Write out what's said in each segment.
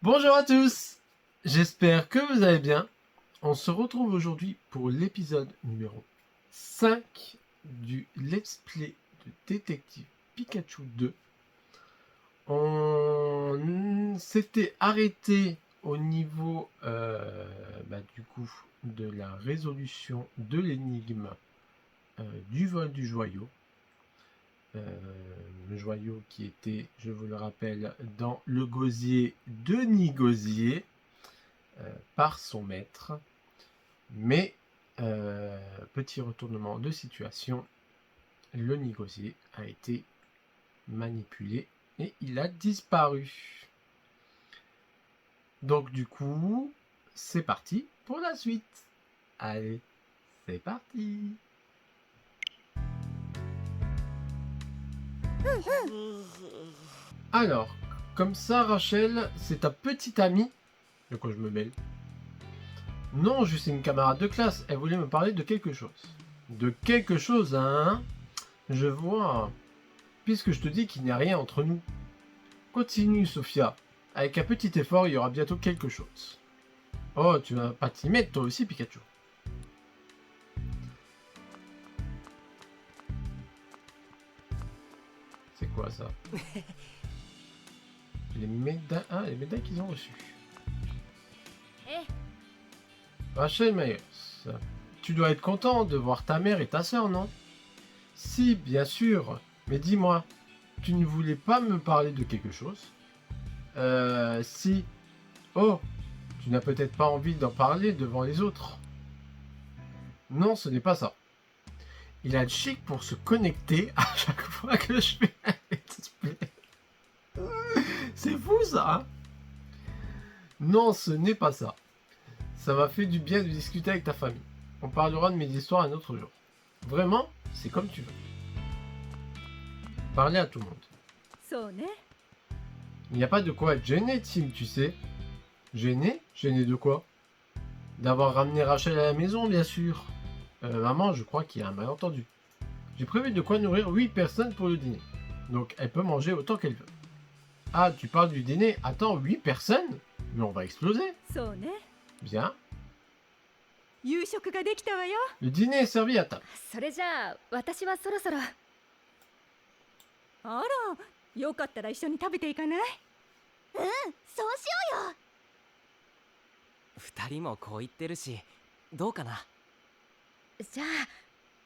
Bonjour à tous, j'espère que vous allez bien. On se retrouve aujourd'hui pour l'épisode numéro 5 du Let's Play de Détective Pikachu 2. On s'était arrêté au niveau du coup de la résolution de l'énigme du vol du joyau. Le joyau qui était, je vous le rappelle, dans le gosier de Nigosier par son maître. Mais, petit retournement de situation, le Nigosier a été manipulé et il a disparu. Donc du coup, c'est parti pour la suite. Allez, c'est parti. Alors, comme ça, Rachel, c'est ta petite amie. De quoi je me mêle? Non, juste une camarade de classe. Elle voulait me parler de quelque chose. De quelque chose, hein? Je vois. Puisque je te dis qu'il n'y a rien entre nous. Continue, Sophia. Avec un petit effort, il y aura bientôt quelque chose. Oh, tu vas pas t'y mettre toi aussi, Pikachu. C'est quoi ça? Les médailles. Ah, les médailles qu'ils ont reçues. Rachel Myers, tu dois être content de voir ta mère et ta sœur, non? Si, bien sûr. Mais dis-moi, tu ne voulais pas me parler de quelque chose? Si. Oh, tu n'as peut-être pas envie d'en parler devant les autres. Non, ce n'est pas ça. Il a le chic pour se connecter à chaque fois que je fais un let's play. C'est fou ça, hein? Non, ce n'est pas ça. Ça m'a fait du bien de discuter avec ta famille. On parlera de mes histoires un autre jour. Vraiment, c'est comme tu veux. Parler à tout le monde. Il n'y a pas de quoi être gêné, Tim, tu sais. Gêné? Gêné de quoi? D'avoir ramené Rachel à la maison, bien sûr. Maman, je crois qu'il y a un malentendu. J'ai prévu de quoi nourrir 8 personnes pour le dîner. Donc elle peut manger autant qu'elle veut. Ah, tu parles du dîner? Attends, 8 personnes? Mais on va exploser. Bien. Le dîner est servi à table. それじゃあ私はそろそろ。あら、よかったら一緒に食べていかない？そうしようよ。二人もこう言ってるし、どうかな。じゃあ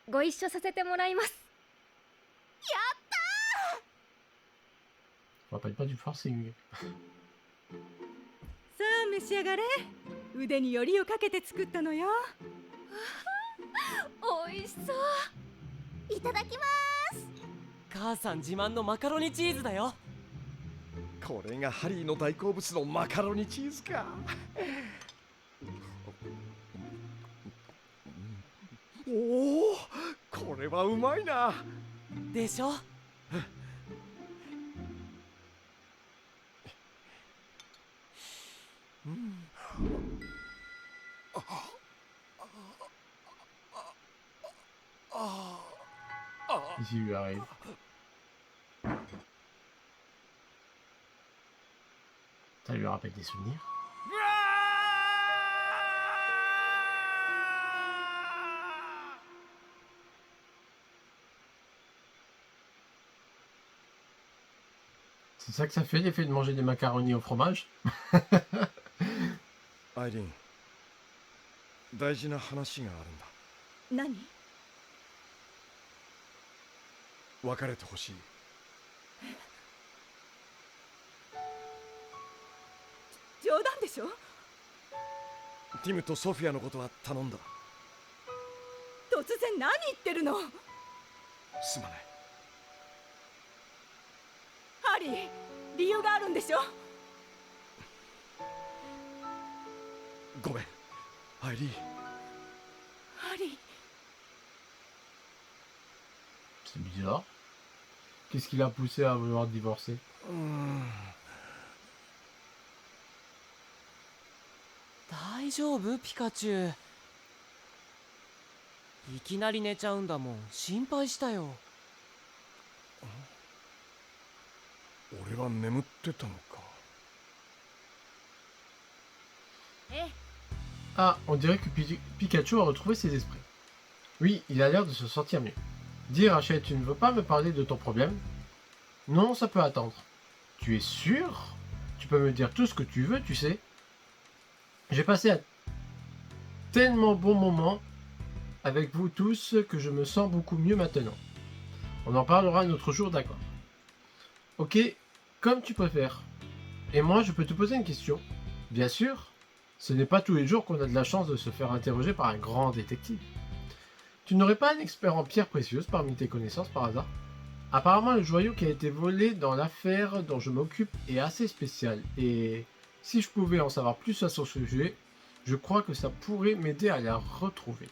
ご一緒させてもらいます。On rappelle pas du forcing. さあ召し上がれ。腕によりをかけて作ったのよ。おいしそう。いただきます。母さん自慢のマカロニチーズだよ。これがハリーの大好物のマカロニチーズか。おお、これはうまいな。でしょ。Ici, il lui arrive. Ça lui rappelle des souvenirs. C'est ça que ça fait l'effet de manger des macaronis au fromage? アイリーン、大事な話があるんだ。何？別れてほしい。冗談でしょ？ティムとソフィアのことは頼んだ。突然何言ってるの？すまない。ハリー、理由があるんでしょ？ごめん、アイリーン。ハリー。 C'est bizarre. Qu'est-ce qui l'a poussé à vouloir divorcer? 大丈夫ピカチュウ。いきなり寝ちゃうんだもん。心配したよ。俺は眠ってたのか。ええ Ah, on dirait que Pikachu a retrouvé ses esprits. Oui, il a l'air de se sentir mieux. Dis Rachel, tu ne veux pas me parler de ton problème? Non, ça peut attendre. Tu es sûr? Tu peux me dire tout ce que tu veux, tu sais. J'ai passé un tellement bon moment avec vous tous que je me sens beaucoup mieux maintenant. On en parlera un autre jour, d'accord? Ok, comme tu préfères. Et moi, je peux te poser une question? Bien sûr. Ce n'est pas tous les jours qu'on a de la chance de se faire interroger par un grand détective. Tu n'aurais pas un expert en pierres précieuses parmi tes connaissances par hasard? Apparemment, le joyau qui a été volé dans l'affaire dont je m'occupe est assez spécial. Et si je pouvais en savoir plus à son sujet, je crois que ça pourrait m'aider à la retrouver.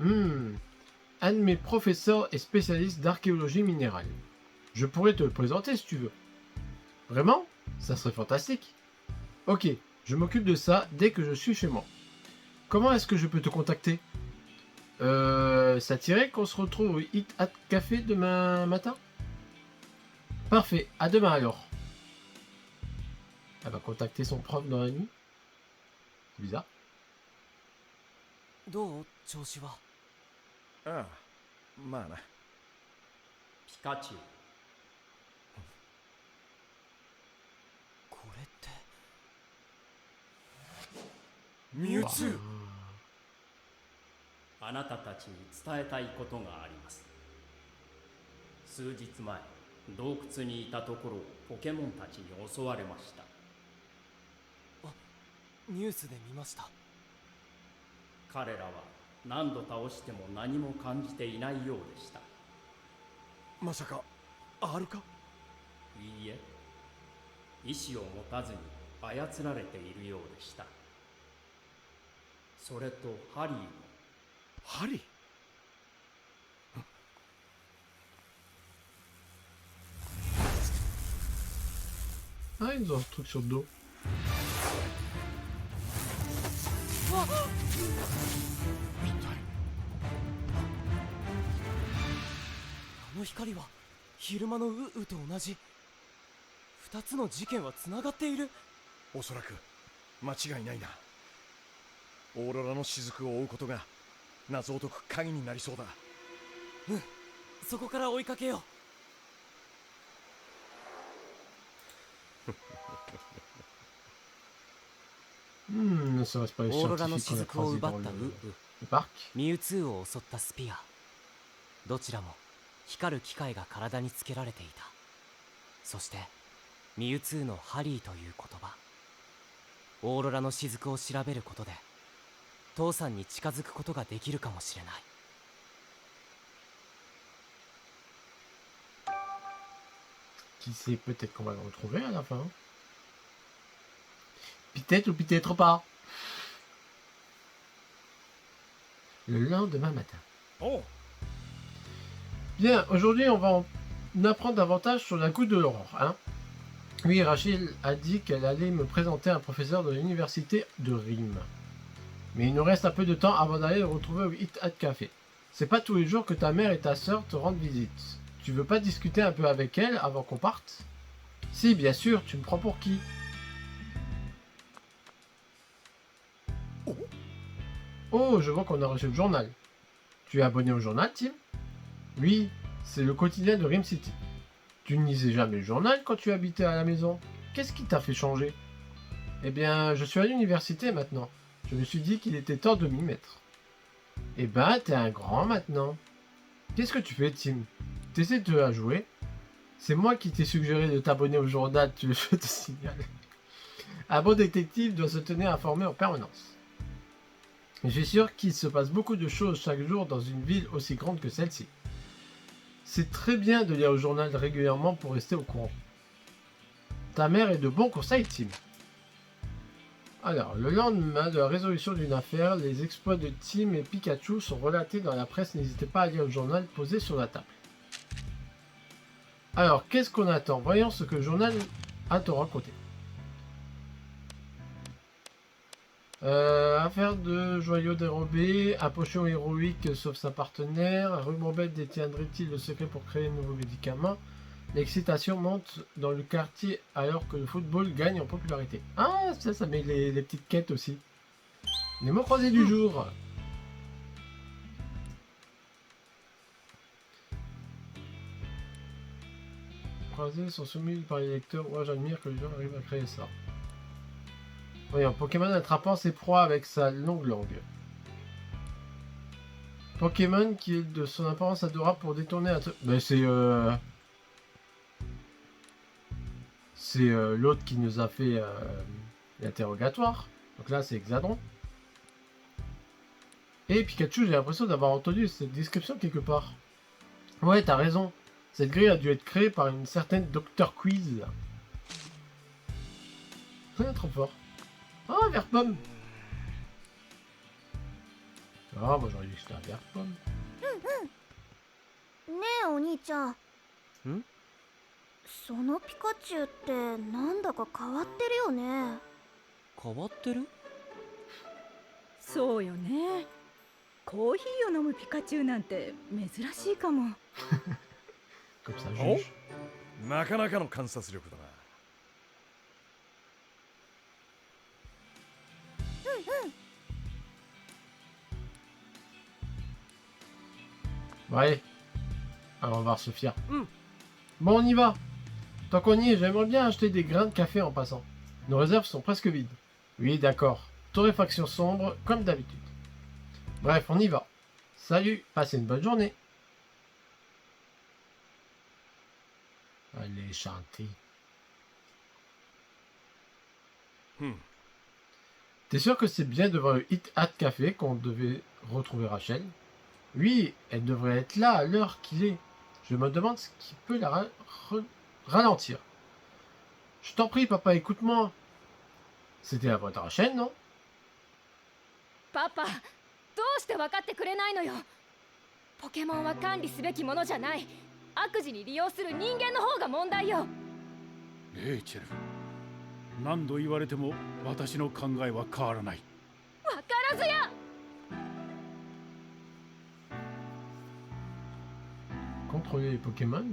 Un de mes professeurs est spécialiste d'archéologie minérale. Je pourrais te le présenter si tu veux. Vraiment? Ça serait fantastique. Ok, je m'occupe de ça dès que je suis chez moi. Comment est-ce que je peux te contacter? Ça t'irait qu'on se retrouve au Hit Hat Café demain matin? Parfait, à demain alors. Elle va contacter son prof dans la nuit? C'est bizarre. どう調子は？ああ、まあな。ピカチュウ、これってミュウツー。あなたたちに伝えたいことがあります。数日前、洞窟にいたところをポケモンたちに襲われました。ニュースで見ました。彼らは何度倒しても何も感じていないようでした。まさか、Rか？いいえ、意志を持たずに操られているようでした。それとハリーも。ハリー？ Ah, ils ont un truc sur le dos. あの光は昼間のウウと同じ。二つの事件はつながっている。おそらく間違いないな。オーロラの雫を追うことが謎を解く鍵になりそうだ。うん、そこから追いかけよう。Ne serait-ce pas les オーロラの scientifiques qu'on a 雫を croisés 奪 dans ったウウ、 le parc? ミュウツーを襲ったスピア、どちらも光る機械が体につけられていた。そしてミュウツーのハリーという言葉、オーロラの雫を調べることで父さんに近づくことができるかもしれない。Qui sait, peut-être qu'on va le retrouver à la fin. Peut-être ou peut-être pas. Le lendemain matin. おう。 Bien, aujourd'hui on va en apprendre davantage sur la goutte de l'aurore. Hein. Oui, Rachel a dit qu'elle allait me présenter un professeur de l'université de Rime. Mais il nous reste un peu de temps avant d'aller le retrouver au Hit Hat Café. C'est pas tous les jours que ta mère et ta sœur te rendent visite. Tu veux pas discuter un peu avec elle avant qu'on parte? Si, bien sûr, tu me prends pour qui? Oh, je vois qu'on a reçu le journal. Tu es abonné au journal, Tim? Oui, c'est le quotidien de Rim City. Tu ne lisais jamais le journal quand tu habitais à la maison? Qu'est-ce qui t'a fait changer? Eh bien, je suis à l'université maintenant. Je me suis dit qu'il était temps de m'y mettre. Eh ben, t'es un grand maintenant. Qu'est-ce que tu fais, Tim? T'essaies de la jouer? C'est moi qui t'ai suggéré de t'abonner au journal, je te signale. Un bon détective doit se tenir informé en permanence. Je suis sûr qu'il se passe beaucoup de choses chaque jour dans une ville aussi grande que celle-ci. C'est très bien de lire le journal régulièrement pour rester au courant. Ta mère est de bons conseils, Tim. Alors, le lendemain de la résolution d'une affaire, les exploits de Tim et Pikachu sont relatés dans la presse. N'hésitez pas à lire le journal posé sur la table. Alors, qu'est-ce qu'on attend? Voyons ce que le journal a à te raconter. Affaire de joyau dérobé, un potion héroïque sauve sa partenaire, un ruban bête détiendrait-il le secret pour créer de nouveaux médicaments? L'excitation monte dans le quartier alors que le football gagne en popularité. Ah, ça met les petites quêtes aussi. Les mots croisés du jour. Croisés sont soumis par les lecteurs. Ouais, j'admire que les gens arrivent à créer ça. Voyons, Pokémon attrapant ses proies avec sa longue langue. Pokémon qui est de son apparence adorable pour détourner un truc. Ben c'est l'autre qui nous a fait l'interrogatoire. Donc là, c'est Hexadron. Et Pikachu, j'ai l'impression d'avoir entendu cette description quelque part. Ouais, t'as raison. Cette grille a dû être créée par une certaine Dr. Quiz. Trop fort. Ah, vert pomme. Ah, moi j'aurais dit que c'était un vert pomme. ねえお兄ちゃんんそのピカチュウってなんだか変わってるよね。変わってる？そうよね。コーヒーを飲むピカチュウなんて珍しいかも。Comme ça, お juge. なかなかの観察力だな。Bon, allez. Alors, on va voir Sophia. Mm. Bon, on y va. Tant qu'on y est, j'aimerais bien acheter des grains de café en passant. Nos réserves sont presque vides. Oui, d'accord. Torréfaction sombre, comme d'habitude. Bref, on y va. Salut, passez une bonne journée. Allez, chanter. T'es sûr que c'est bien devant le Hit Hat Café qu'on devait retrouver Rachel? Oui, elle devrait être là à l'heure qu'il est. Je me demande ce qui peut la ralentir. Je t'en prie, papa, écoute-moi. C'était la voix de Rachel, non? パパ、どうして分かってくれないのよ。ポケモンは管理すべきものじゃない。悪事に利用する人間の方が問題よ。レイチェル、何度言われても私の考えは変わらない。分からずや。Contrôler les Pokémon?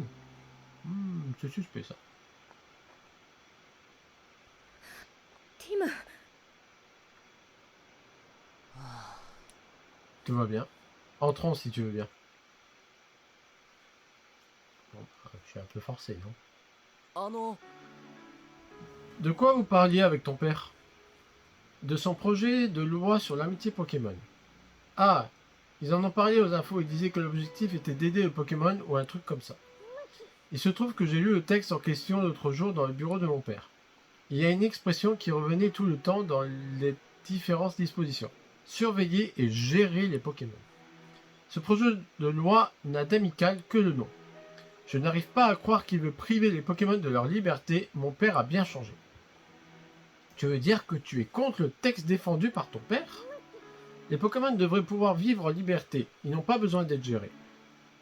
C'est suspect ça. ティム、 Tout va bien. Entrons si tu veux bien. Bon, je suis un peu forcé, non? De quoi vous parliez avec ton père? De son projet de loi sur l'amitié Pokémon. Ah, ils en ont parlé aux infos, ils disaient que l'objectif était d'aider le Pokémon ou un truc comme ça. Il se trouve que j'ai lu le texte en question l'autre jour dans le bureau de mon père. Il y a une expression qui revenait tout le temps dans les différentes dispositions. Surveiller et gérer les Pokémon. Ce projet de loi n'a d'amical que le nom. Je n'arrive pas à croire qu'il veut priver les Pokémon de leur liberté, mon père a bien changé. Tu veux dire que tu es contre le texte défendu par ton père? Les Pokémon devraient pouvoir vivre en liberté, ils n'ont pas besoin d'être gérés.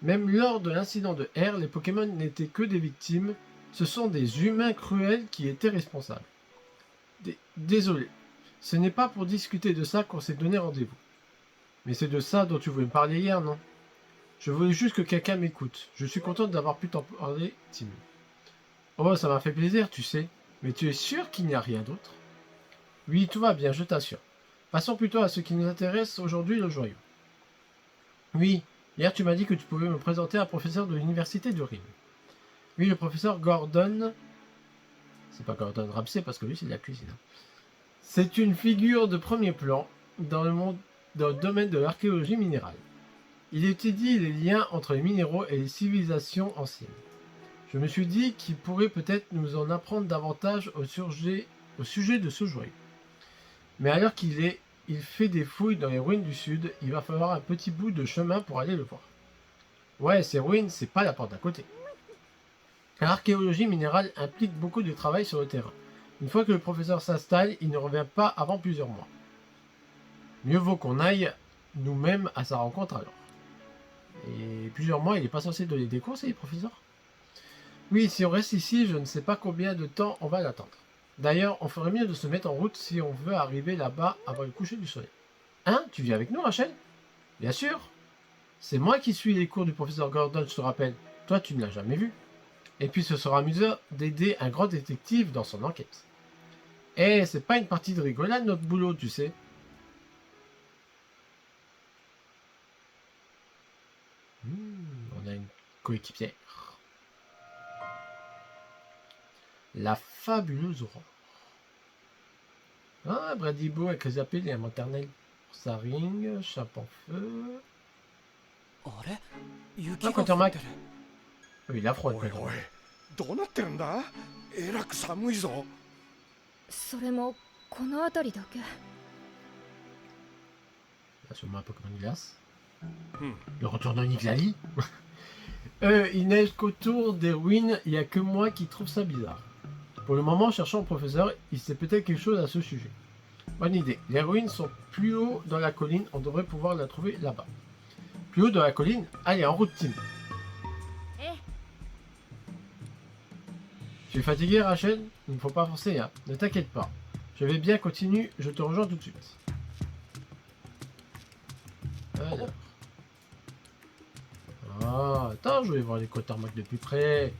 Même lors de l'incident de R, les Pokémon n'étaient que des victimes, ce sont des humains cruels qui étaient responsables. Désolé, ce n'est pas pour discuter de ça qu'on s'est donné rendez-vous. Mais c'est de ça dont tu voulais me parler hier, non? Je voulais juste que quelqu'un m'écoute. Je suis contente d'avoir pu t'en parler, Tim. Oh, ça m'a fait plaisir, tu sais. Mais tu es sûr qu'il n'y a rien d'autre? Oui, tout va bien, je t'assure. Passons plutôt à ce qui nous intéresse aujourd'hui, le joyau. Oui, hier tu m'as dit que tu pouvais me présenter un professeur de l'université de Rime. Oui, le professeur Gordon... C'est pas Gordon Ramsay parce que lui c'est de la cuisine. C'est une figure de premier plan dans le domaine de l'archéologie minérale. Il étudie les liens entre les minéraux et les civilisations anciennes. Je me suis dit qu'il pourrait peut-être nous en apprendre davantage au sujet de ce joyau. Mais à l'heure qu'il est, il fait des fouilles dans les ruines du sud, il va falloir un petit bout de chemin pour aller le voir. Ouais, ces ruines, c'est pas la porte d'à côté. L'archéologie minérale implique beaucoup de travail sur le terrain. Une fois que le professeur s'installe, il ne revient pas avant plusieurs mois. Mieux vaut qu'on aille nous-mêmes à sa rencontre alors. Et plusieurs mois, il n'est pas censé donner des conseils, professeur? Oui, si on reste ici, je ne sais pas combien de temps on va l'attendre. D'ailleurs, on ferait mieux de se mettre en route si on veut arriver là-bas avant le coucher du soleil. Hein? Tu viens avec nous, Rachel? Bien sûr. C'est moi qui suis les cours du professeur Gordon, je te rappelle. Toi, tu ne l'as jamais vu. et puis ce sera amusant d'aider un grand détective dans son enquête. Eh, c'est pas une partie de rigolade notre boulot, tu sais. On a une coéquipière. La fabuleuse Aurore. Ah, Bradibo avec les appels et la maternelle. Saring, chape en feu. あれ雪あ、がこちらマイク降ってる。 Oui, il a froid. おいおいどうなってるんだえらく寒いぞそれもこの辺りだけ。 Là, sûrement un Pokémon glace. Hmm. Le retour de Niglali. Il neige qu'autour des ruines, il n'y a que moi qui trouve ça bizarre. Pour le moment, cherchant le professeur, il sait peut-être quelque chose à ce sujet. Bonne idée. Les ruines sont plus haut dans la colline, on devrait pouvoir la trouver là-bas. Plus haut dans la colline. Allez, en route, Tim. Tu es fatigué, Rachel? Il ne faut pas forcer, hein. Ne t'inquiète pas. Je vais bien, continue, je te rejoins tout de suite. Alors. Ah, attends, je vais voir les Quatermack de plus près.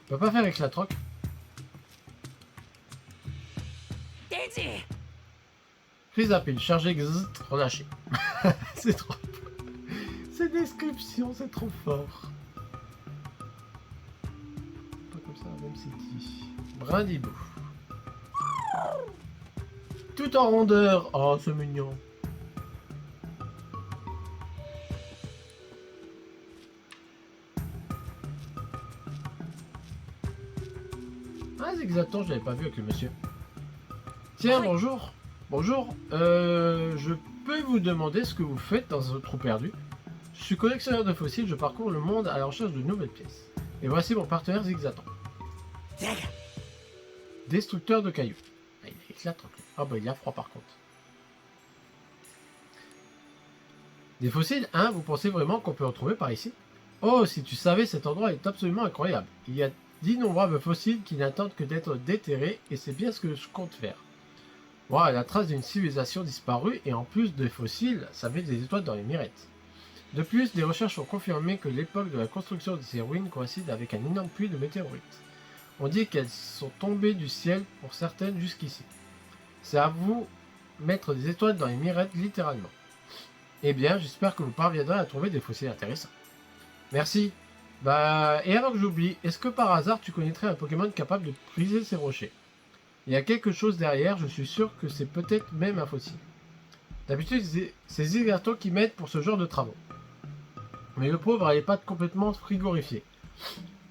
On peut pas faire avec la troc. Prise à pile, chargé, gzz, relâché. C'est trop. Ces descriptions, c'est trop fort. Pas comme ça, même City. Brindibou. Tout en rondeur. Oh, c'est mignon. Ah, Zigzaton, je l'avais pas vu avec le monsieur. Tiens, bonjour. Bonjour. Je peux vous demander ce que vous faites dans un trou perdu? Je suis collectionneur de fossiles, je parcours le monde à la recherche de nouvelles pièces. Et voici mon partenaire Zigzaton. Destructeur de cailloux. Ah, il éclate. Ah bah il a froid par contre. Des fossiles, hein? Vous pensez vraiment qu'on peut en trouver par ici? Oh, si tu savais, cet endroit est absolument incroyable. Il y a d'innombrables fossiles qui n'attendent que d'être déterrés et c'est bien ce que je compte faire. Voilà, la trace d'une civilisation disparue et en plus de fossiles, ça met des étoiles dans les mirettes. De plus, des recherches ont confirmé que l'époque de la construction de ces ruines coïncide avec un énorme puits de météorites. On dit qu'elles sont tombées du ciel pour certaines jusqu'ici. C'est à vous mettre des étoiles dans les mirettes littéralement. Eh bien, j'espère que vous parviendrez à trouver des fossiles intéressants. Merci. Bah, et avant que j'oublie, est-ce que par hasard tu connaîtrais un Pokémon capable de briser ces rochers? Il y a quelque chose derrière, je suis sûr que c'est peut-être même un fossile. D'habitude, c'est Zigzaton qui m'aide pour ce genre de travaux. Mais le pauvre n'allait pas complètement frigorifié.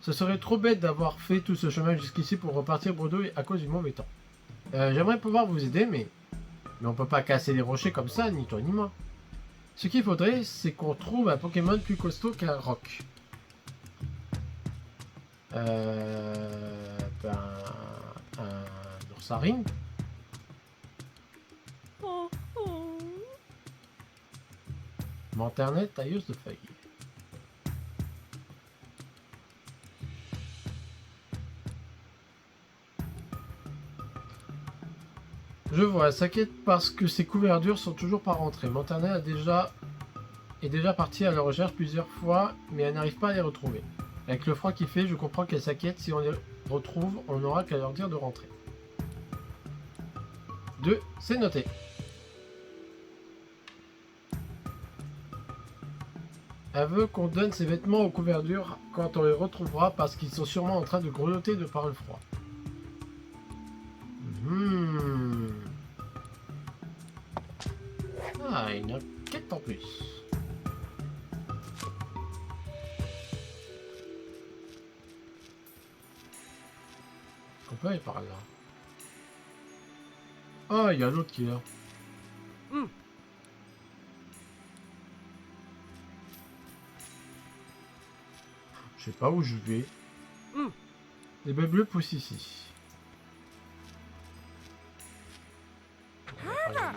Ce serait trop bête d'avoir fait tout ce chemin jusqu'ici pour repartir bredouille à cause du mauvais temps. J'aimerais pouvoir vous aider, mais on peut pas casser les rochers comme ça, ni toi ni moi. Ce qu'il faudrait, c'est qu'on trouve un Pokémon plus costaud qu'un roc. Un Ursaring. Manternet, tailleuse de feuilles. Je vois, elle s'inquiète parce que ses couvertures sont toujours pas rentrées. Manternet est déjà partie à la recherche plusieurs fois, mais elle n'arrive pas à les retrouver. Avec le froid qu'il fait, je comprends qu'elle s'inquiète. Si on les retrouve, on n'aura qu'à leur dire de rentrer. 2, c'est noté. Elle veut qu'on donne ses vêtements aux couvertures quand on les retrouvera parce qu'ils sont sûrement en train de grelotter de par le froid. Ah, une enquête en plus. On peut aller par là. Ah, il y a l'autre qui est là. Je sais pas où je vais. Les bébés bleus poussent ici.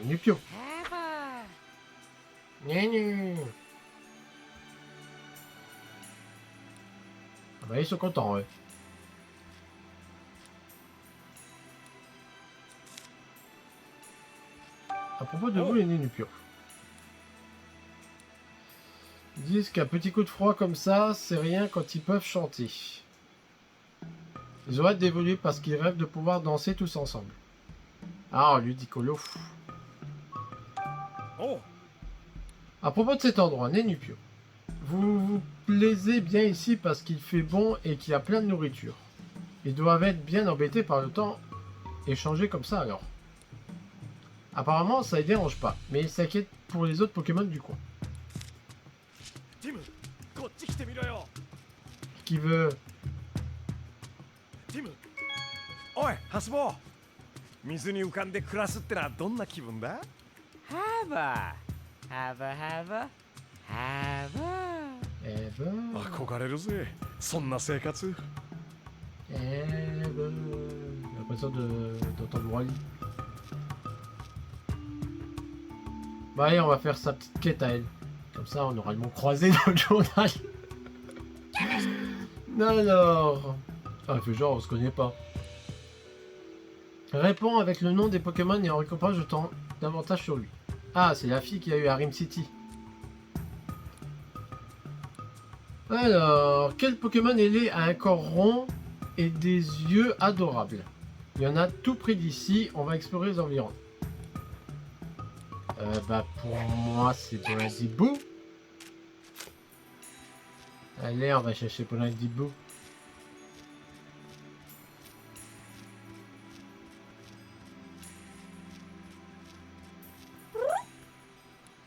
Nupio. Ah bah ils sont contents, ouais. À propos de vous, les Nupio. disent qu'un petit coup de froid comme ça, c'est rien quand ils peuvent chanter. Ils ont hâte d'évoluer parce qu'ils rêvent de pouvoir danser tous ensemble. Ah, Ludicolo. Oh, À propos de cet endroit, Nenupio, vous vous plaisez bien ici parce qu'il fait bon et qu'il y a plein de nourriture. Ils doivent être bien embêtés par le temps échangé comme ça alors. Apparemment, ça les dérange pas, mais ils s'inquiètent pour les autres Pokémon du coin. Tim, こっち来てみろよ。 Qui veut... Tim, おい、ハスボー。水に浮かんで暮らすってのはどんな気分だ？ Have a Eve... 憧れるぜ、そんな生活。 Eve... J'ai l'impression d'entendre Wally. Bah allez, on va faire sa petite quête à elle. Comme ça, on aura le mot croisé dans le journal. Alors... Ah, fait genre, on se connaît pas. Réponds avec le nom des Pokémon et en récompense, je tends davantage sur lui. Ah, c'est la fille qui a eu à Rim City. Alors, quel Pokémon ailé a un corps rond et des yeux adorables? Il y en a tout près d'ici, on va explorer les environs. Bah pour moi c'est Bradibou. Allez, on va chercher Bradibou.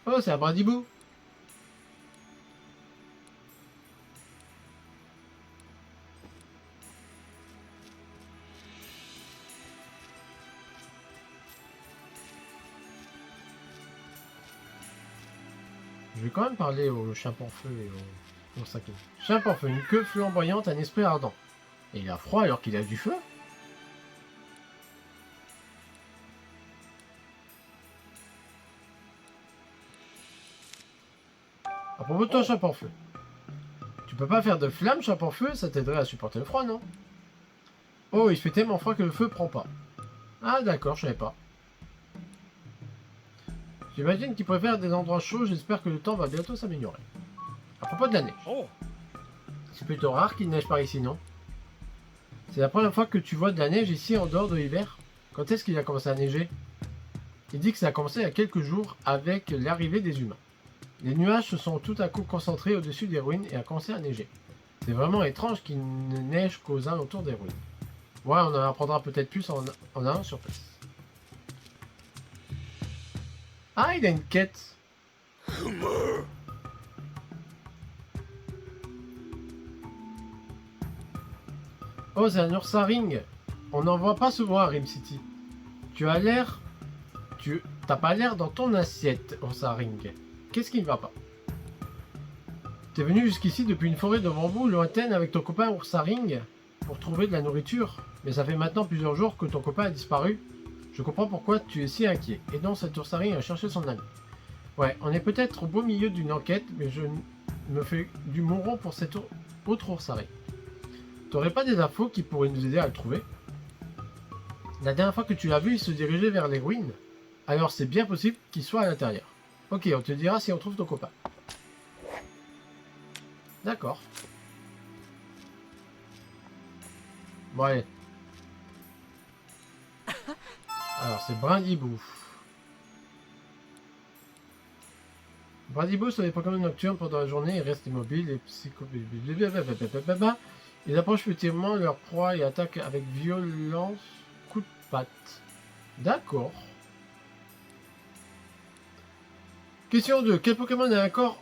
Oh, c'est un Bradibou. Je vais quand même parler au Chimpanfeu et au Saké. Chimpanfeu, une queue flamboyante, un esprit ardent. Et il a froid alors qu'il a du feu? À propos de toi, Chimpanfeu. Tu peux pas faire de flamme, Chimpanfeu? Ça t'aiderait à supporter le froid, non? Oh, il fait tellement froid que le feu prend pas. Ah d'accord, je savais pas. J'imagine qu'il préfère des endroits chauds, j'espère que le temps va bientôt s'améliorer. À propos de la neige. Oh, C'est plutôt rare qu'il neige par ici, non? C'est la première fois que tu vois de la neige ici en dehors de l'hiver? Quand est-ce qu'il a commencé à neiger? Il dit que ça a commencé il y a quelques jours avec l'arrivée des humains. Les nuages se sont tout à coup concentrés au-dessus des ruines et a commencé à neiger. C'est vraiment étrange qu'il ne neige qu'aux alentours des ruines. Ouais, on en apprendra peut-être plus en allant sur place. Ah, il a une quête. Oh, c'est un Ursaring. On n'en voit pas souvent à Rim City. Tu as l'air... T'as pas l'air dans ton assiette, Ursaring. Qu'est-ce qui ne va pas? T'es venu jusqu'ici depuis une forêt de bambous lointaine avec ton copain Ursaring pour trouver de la nourriture. Mais ça fait maintenant plusieurs jours que ton copain a disparu. Je comprends pourquoi tu es si inquiet. Et donc cet Ursaring a cherché son ami. Ouais, on est peut-être au beau milieu d'une enquête, mais je me fais du monron pour cet autre Ursaring. T'aurais pas des infos qui pourraient nous aider à le trouver? La dernière fois que tu l'as vu, il se dirigeait vers les ruines. Alors c'est bien possible qu'il soit à l'intérieur. Ok, on te dira si on trouve ton copain. D'accord. Bon allez. Alors c'est Brindibou. Brindibou sont des Pokémon nocturnes pendant la journée et restent immobiles et ils approchent furtivement leur proie et attaquent avec violence, coup de patte. D'accord. Question 2. Quel Pokémon a un corps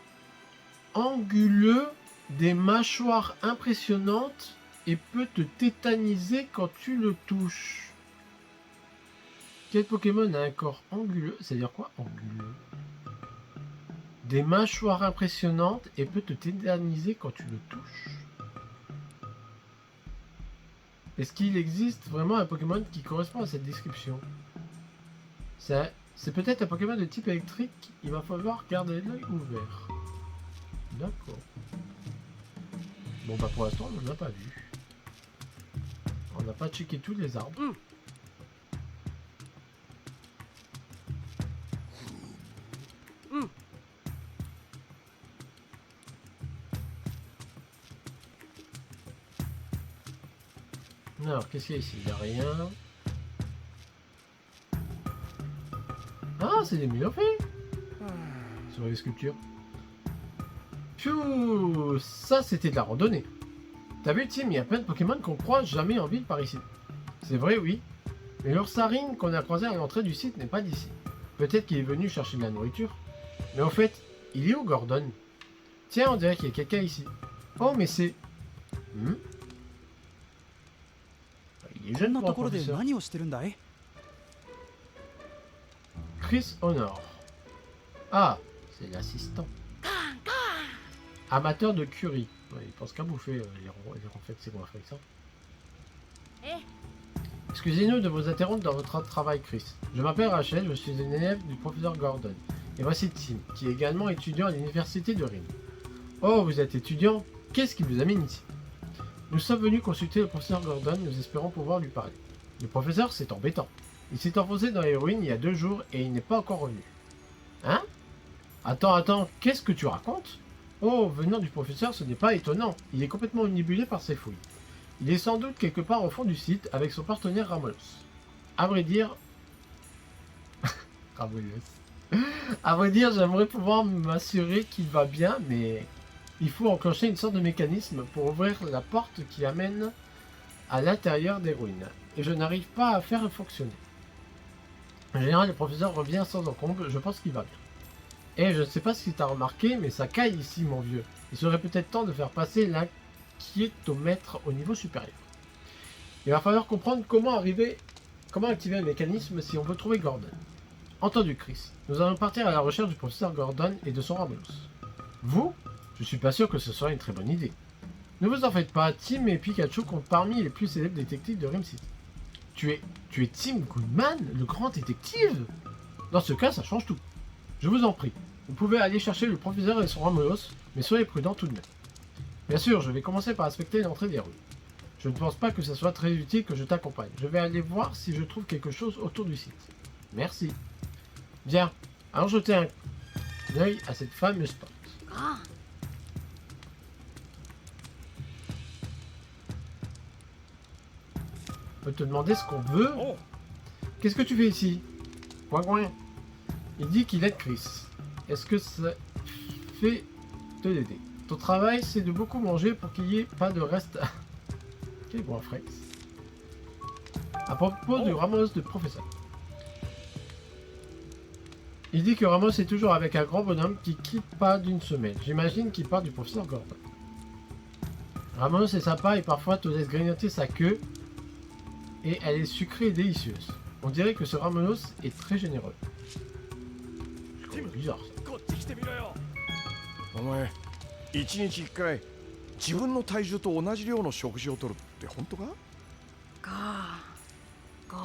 anguleux, des mâchoires impressionnantes et peut te tétaniser quand tu le touches? Quel Pokémon a un corps anguleux? C'est-à-dire quoi, anguleux? Des mâchoires impressionnantes et peut te tétaniser quand tu le touches? Est-ce qu'il existe vraiment un Pokémon qui correspond à cette description? C'est peut-être un Pokémon de type électrique, il va falloir garder l'œil ouvert. D'accord. Bon bah pour l'instant on n'en a pas vu. On n'a pas checké tous les arbres. Alors, qu'est-ce qu'il y a ici? Il n'y a rien. Ah, c'est des minophées sur les sculptures. Pfiou, ça c'était de la randonnée. T'as vu, Tim, il y a plein de Pokémon qu'on croise jamais en ville par ici. C'est vrai, oui. Mais l'oursarine qu'on a croisé à l'entrée du site n'est pas d'ici. Peut-être qu'il est venu chercher de la nourriture. Mais en fait, il est où Gordon? Tiens, on dirait qu'il y a quelqu'un ici. Oh, mais c'est... Il est jeune pour un professeur. Chris Honor. Ah, c'est l'assistant. Amateur de curry. Ouais, il pense qu'à bouffer les ronflettes, c'est quoi avec ça? Excusez-nous de vous interrompre dans votre travail, Chris. Je m'appelle Rachel, je suis une élève du professeur Gordon. Et voici Tim, qui est également étudiant à l'université de Rim. Oh, vous êtes étudiant? Qu'est-ce qui vous amène ici? Nous sommes venus consulter le professeur Gordon, nous espérons pouvoir lui parler. Le professeur, c'est embêtant. Il s'est enfoncé dans les ruines il y a 2 jours et il n'est pas encore revenu. Hein? Attends, qu'est-ce que tu racontes? Oh, venant du professeur, ce n'est pas étonnant. Il est complètement omnibulé par ses fouilles. Il est sans doute quelque part au fond du site avec son partenaire Ramos. À vrai dire... À vrai dire, j'aimerais pouvoir m'assurer qu'il va bien, mais... Il faut enclencher une sorte de mécanisme pour ouvrir la porte qui amène à l'intérieur des ruines. Et je n'arrive pas à faire fonctionner. En général, le professeur revient sans encombre, je pense qu'il va bien. Et je ne sais pas si tu as remarqué, mais ça caille ici, mon vieux. Il serait peut-être temps de faire passer l'inquiétomètre au niveau supérieur. Il va falloir comprendre comment activer le mécanisme si on veut trouver Gordon. Entendu, Chris. Nous allons partir à la recherche du professeur Gordon et de son Ramos. Vous? Je suis pas sûr que ce soit une très bonne idée. Ne vous en faites pas, Tim et Pikachu comptent parmi les plus célèbres détectives de Rim City. Tu es Tim Goodman, le grand détective? Dans ce cas, ça change tout. Je vous en prie, vous pouvez aller chercher le professeur et son Ramos, mais soyez prudent tout de même. Bien sûr, je vais commencer par inspecter l'entrée des rues. Je ne pense pas que ce soit très utile que je t'accompagne. Je vais aller voir si je trouve quelque chose autour du site. Merci. Bien, allons jeter un œil à cette fameuse porte. On peut te demander ce qu'on veut. Qu'est-ce que tu fais ici? Coin. Il dit qu'il aide Chris. Est-ce que ça fait de l'aider? Ton travail, c'est de beaucoup manger pour qu'il n'y ait pas de reste. Quel bon Frex. À propos du Ramos de professeur. Il dit que Ramos est toujours avec un grand bonhomme qui quitte pas d'une semaine. J'imagine qu'il part du professeur Gordon. Ramos est sympa et parfois te laisse grignoter sa queue. Et elle est sucrée et délicieuse. On dirait que ce Ramos est très généreux. C'est bizarre ça. お前一日一回自分の体重と同じ量の食事をとるって本当か？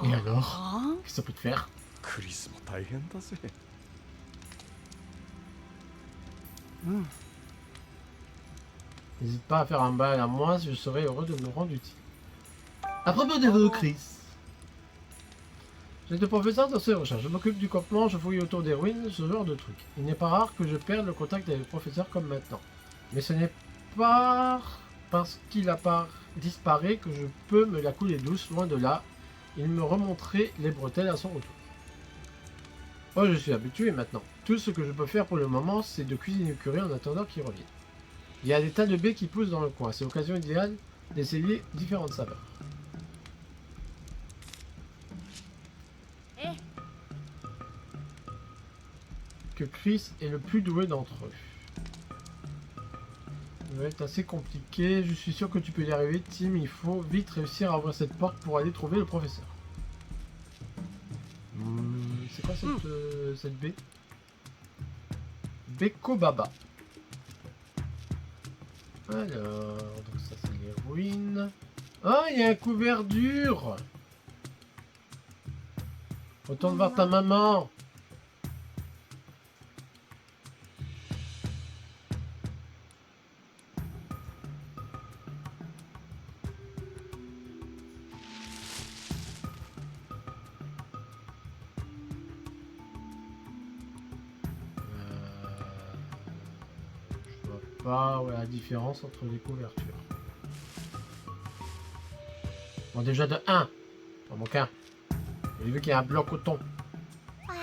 Et alors? Qu'est-ce que ça peut te faire? クリスも大変だぜ。N'hésite pas à faire un bail à moi, je serais heureux de me rendre utile. À propos de vous, Chris. J'aide le professeur dans ses recherches. Je m'occupe du campement, je fouille autour des ruines, ce genre de trucs. Il n'est pas rare que je perde le contact avec le professeur comme maintenant. Mais ce n'est pas parce qu'il a pas disparu que je peux me la couler douce, loin de là. Il me remonterait les bretelles à son retour. Oh, je suis habitué maintenant. Tout ce que je peux faire pour le moment, c'est de cuisiner le curry en attendant qu'il revienne. Il y a des tas de baies qui poussent dans le coin. C'est l'occasion idéale d'essayer différentes saveurs. Que Chris est le plus doué d'entre eux. Ça va être assez compliqué. Je suis sûr que tu peux y arriver, Tim. Il faut vite réussir à ouvrir cette porte pour aller trouver le professeur. C'est quoi cette baie? Beko Baba. Alors, donc ça c'est les ruines. Oh, il y a un couvert dur. Retourne voir ta maman. Pas la différence entre les couvertures. Bon, déjà de 1. On manque un. J'ai vu qu'il y a un blanc coton. ま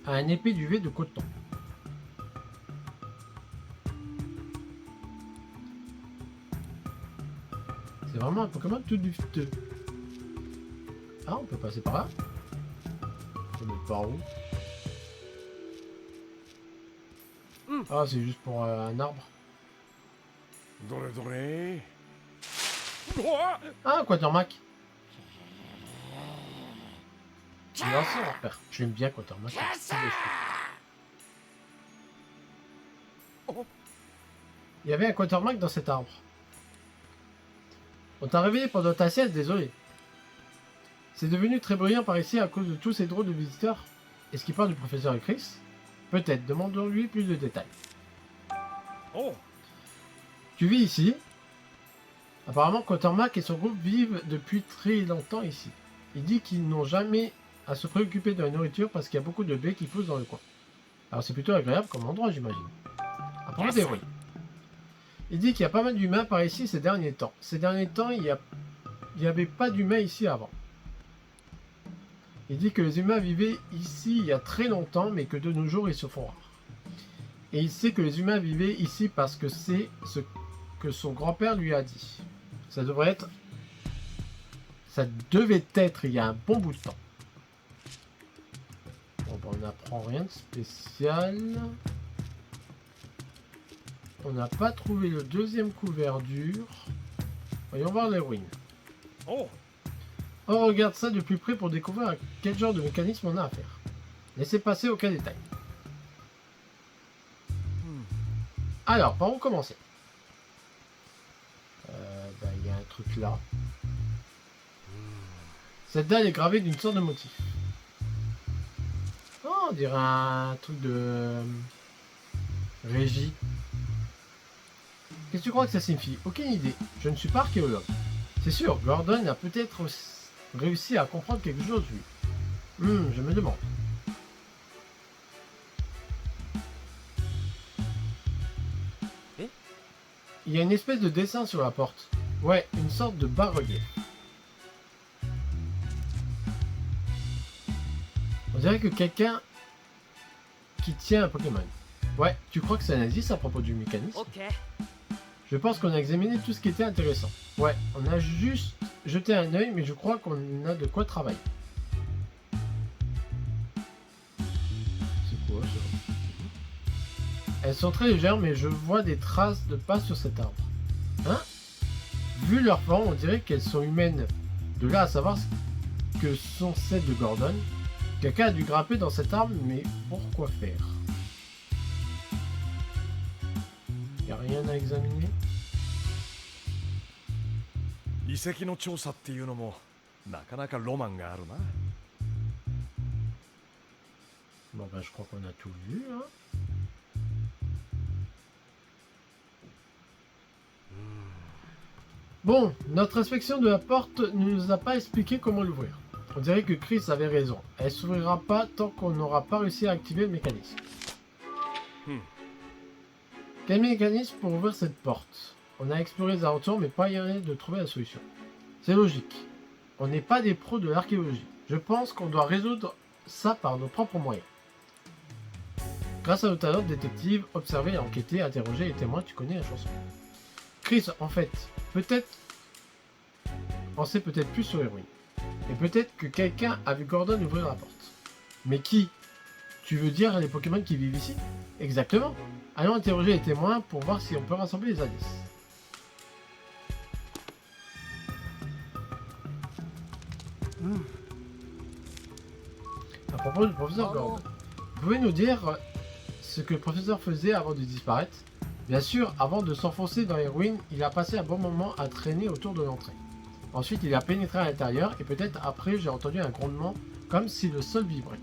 た Un épée duvet de coton. C'est vraiment un Pokémon tout dufteux. Ah, on peut passer par là. On peut mettre par où? Ah, c'est juste pour un arbre. どれどれうわっ Ah, Quatermack. Merci, mon père. J'aime bien Quatermack. Il y avait un Quatermack dans cet arbre. On t'a réveillé pendant ta sieste, désolé. C'est devenu très bruyant par ici à cause de tous ces drôles de visiteurs. Est-ce qu'il parle du professeur et Chris? Peut-être, demandons-lui plus de détails. おう Tu vis ici? Apparemment, Quatermack et son groupe vivent depuis très longtemps ici. Il dit qu'ils n'ont jamais à se préoccuper de la nourriture parce qu'il y a beaucoup de baies qui poussent dans le coin. Alors c'est plutôt agréable comme endroit, j'imagine. À propos des ruines. Il dit qu'il y a pas mal d'humains par ici ces derniers temps. Ces derniers temps, il n'y avait pas d'humains ici avant. Il dit que les humains vivaient ici il y a très longtemps, mais que de nos jours, ils se font rares. Et il sait que les humains vivaient ici parce que c'est ce que son grand-père lui a dit. Ça devait être il y a un bon bout de temps. Bon, ben, on n'apprend rien de spécial. On n'a pas trouvé le deuxième couverture. Voyons voir les ruines. おう On regarde ça de plus près pour découvrir à quel genre de mécanisme on a à faire. Laissez passer aucun détail. Alors, par où commencer? Il y a un truc là. Cette dalle est gravée d'une sorte de motif. Oh, on dirait un truc de régie. Qu'est-ce que tu crois que ça signifie? Aucune idée. Je ne suis pas archéologue. C'est sûr, Gordon a peut-être réussi à comprendre quelque chose, lui. Je me demande. Eh? Il y a une espèce de dessin sur la porte. Ouais, une sorte de bas-relief. On dirait que quelqu'un qui tient un Pokémon. Ouais, tu crois que ça existe à propos du mécanisme? オッケー Je pense qu'on a examiné tout ce qui était intéressant. Ouais, on a juste jeté un œil, mais je crois qu'on a de quoi travailler. C'est quoi ça? Elles sont très légères, mais je vois des traces de pas sur cet arbre. Hein? Vu leur forme, on dirait qu'elles sont humaines. De là à savoir ce que sont celles de Gordon. Quelqu'un a dû grimper dans cet arbre, mais pourquoi faire? Y a rien à examiner? 遺跡の調査っていうのもなかなかロマンがあるな。 Bon bah je crois qu'on a tout vu hein. Bon, notre inspection de la porte ne nous a pas expliqué comment l'ouvrir. On dirait que Chris avait raison. Elle s'ouvrira pas tant qu'on n'aura pas réussi à activer le mécanisme. Quel mécanisme pour ouvrir cette porte? On a exploré les alentours mais pas moyen de trouver la solution. C'est logique. On n'est pas des pros de l'archéologie. Je pense qu'on doit résoudre ça par nos propres moyens. Grâce à nos talents de détective, observer, enquêter, interroger les témoins, tu connais la chanson. Chris, en fait, peut-être pensez peut-être plus sur les ruines. Et peut-être que quelqu'un a vu Gordon ouvrir la porte. Mais qui? Tu veux dire les Pokémon qui vivent ici? Exactement. Allons interroger les témoins pour voir si on peut rassembler les indices. À propos du professeur Gordon, vous pouvez nous dire ce que le professeur faisait avant de disparaître? Bien sûr, avant de s'enfoncer dans les ruines, il a passé un bon moment à traîner autour de l'entrée. Ensuite, il a pénétré à l'intérieur et peut-être après, j'ai entendu un grondement comme si le sol vibrait.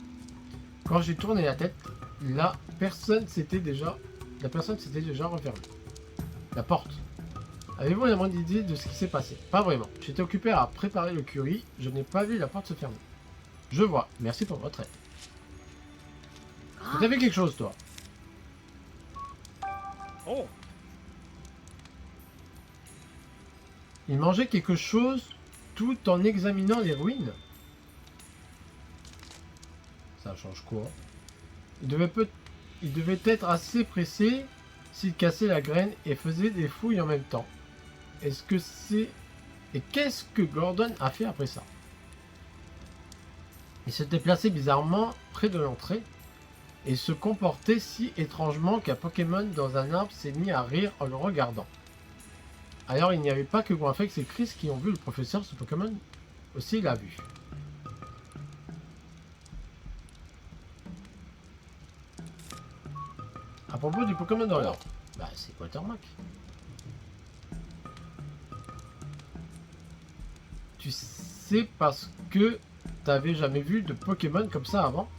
Quand j'ai tourné la tête, la personne s'était déjà refermée. La porte. Avez-vous la moindre idée de ce qui s'est passé? Pas vraiment. J'étais occupé à préparer le curry, je n'ai pas vu la porte se fermer. Je vois. Merci pour votre aide. T'as vu quelque chose, toi? おう Il mangeait quelque chose tout en examinant les ruines. Ça change quoi? Il devait être assez pressé s'il cassait la graine et faisait des fouilles en même temps. Est-ce que c'est... Et qu'est-ce que Gordon a fait après ça? Il s'était placé bizarrement près de l'entrée et se comportait si étrangement qu'un Pokémon dans un arbre s'est mis à rire en le regardant. Alors il n'y avait pas que Gwynflex et Chris qui ont vu le professeur, ce Pokémon aussi l'a vu. À propos du Pokémon dans l'arbre, bah c'est Quatermack. Tu sais parce que t'avais jamais vu de Pokémon comme ça avant?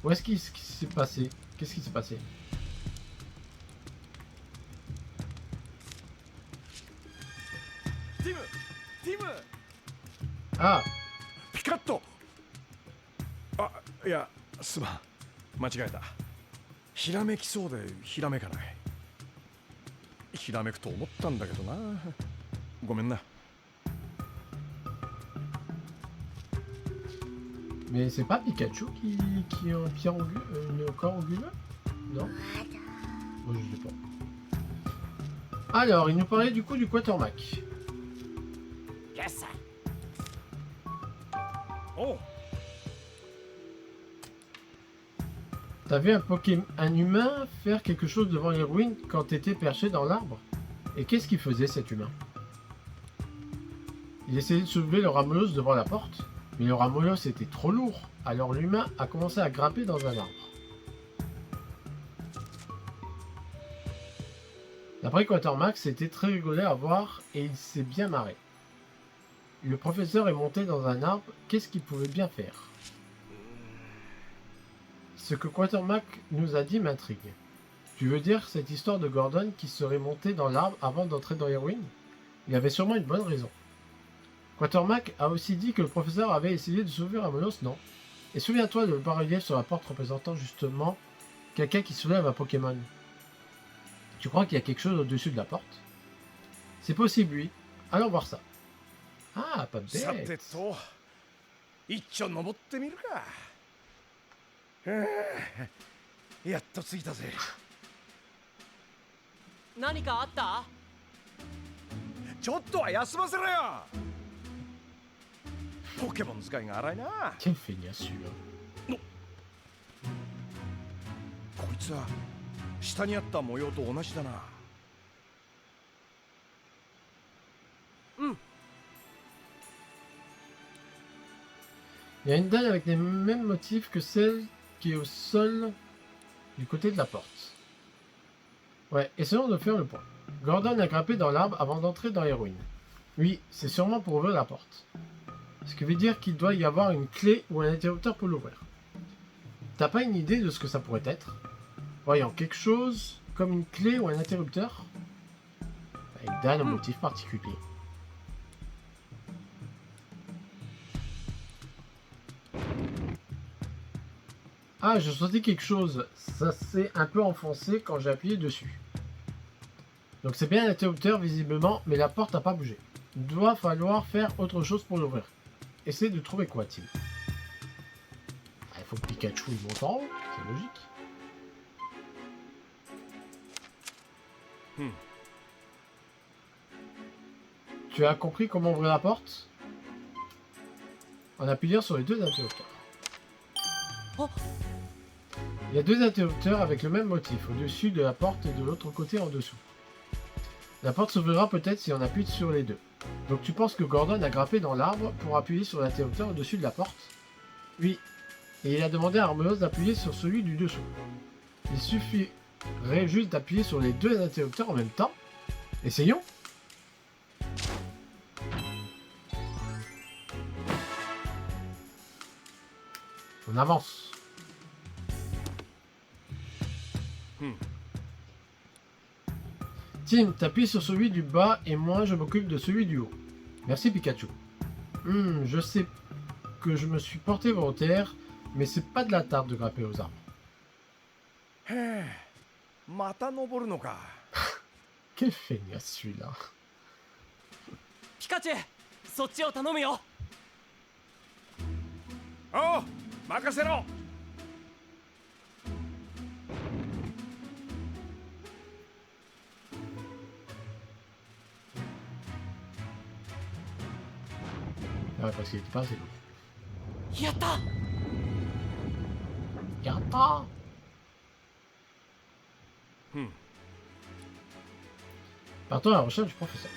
Où est-ce qu'il s'est passé? Qu'est-ce qui s'est passé?ティムAh, ピカッとあ、いや、すまん。間違えた。ひらめきそうでひらめかない。ひらめくと思ったんだけどな。ごめんな。mais c'est pas Pikachu qui a un pied le corps anguleux? Non? Moi je sais pas. Alors, il nous parlait du coup du Quatermack. Oh, T'as vu un humain faire quelque chose devant les ruines quand t'étais perché dans l'arbre? Et qu'est-ce qu'il faisait cet humain? Il essayait de soulever le Ramolos devant la porte, mais le Ramolos était trop lourd, alors l'humain a commencé à grimper dans un arbre. D'après Quatermack, c'était très rigolo à voir et il s'est bien marré. Le professeur est monté dans un arbre, qu'est-ce qu'il pouvait bien faire? Ce que Quatermack nous a dit m'intrigue. Tu veux dire cette histoire de Gordon qui serait monté dans l'arbre avant d'entrer dans les ruines? Il avait sûrement une bonne raison. Quatermack a aussi dit que le professeur avait essayé de sauver Ramolos, non? Et souviens-toi de le bas-relief sur la porte représentant justement quelqu'un qui soulève un Pokémon. Tu crois qu'il y a quelque chose au-dessus de la porte? C'est possible, oui. Allons voir ça. Ah, pas さて bête. と、一丁登ってみるか。やっと着いたぜ。何かあった？ちょっとは休ませろよ。ポケモン使いが荒いな。 Quel feignasse celui-là. こいつは下にあった模様と同じだな。Il y a une dalle avec les mêmes motifs que celle qui est au sol du côté de la porte. Ouais, essayons de faire le point. Gordon a grimpé dans l'arbre avant d'entrer dans les ruines. Oui, c'est sûrement pour ouvrir la porte. Ce qui veut dire qu'il doit y avoir une clé ou un interrupteur pour l'ouvrir. T'as pas une idée de ce que ça pourrait être? Voyons, quelque chose comme une clé ou un interrupteur? Avec dalle au motif particulier. Ah, j'ai senti quelque chose. Ça s'est un peu enfoncé quand j'ai appuyé dessus. Donc c'est bien un interrupteur visiblement, mais la porte n'a pas bougé. Il doit falloir faire autre chose pour l'ouvrir. Essaye de trouver quoi, Tim? Il faut que Pikachu il monte en haut, c'est logique. Tu as compris comment ouvrir la porte? En appuyant sur les deux interrupteurs. Oh. Il y a deux interrupteurs avec le même motif, au-dessus de la porte et de l'autre côté en dessous. La porte s'ouvrira peut-être si on appuie sur les deux. Donc tu penses que Gordon a grimpé dans l'arbre pour appuyer sur l'interrupteur au-dessus de la porte? Oui. Et il a demandé à Armelos d'appuyer sur celui du dessous. Il suffirait juste d'appuyer sur les deux interrupteurs en même temps. Essayons. On avance. Tim, t'appuies sur celui du bas et moi je m'occupe de celui du haut. Merci Pikachu. Je sais que je me suis porté volontaire, mais c'est pas de la tarte de grimper aux arbres. また登るのか。 Quel feignasse celui-là. ピカチュウ、そっちを頼むよ。おう、任せろ。Ouais, parce qu'il était pas assez lourd. やった。やったー。Partons à la recherche du professeur.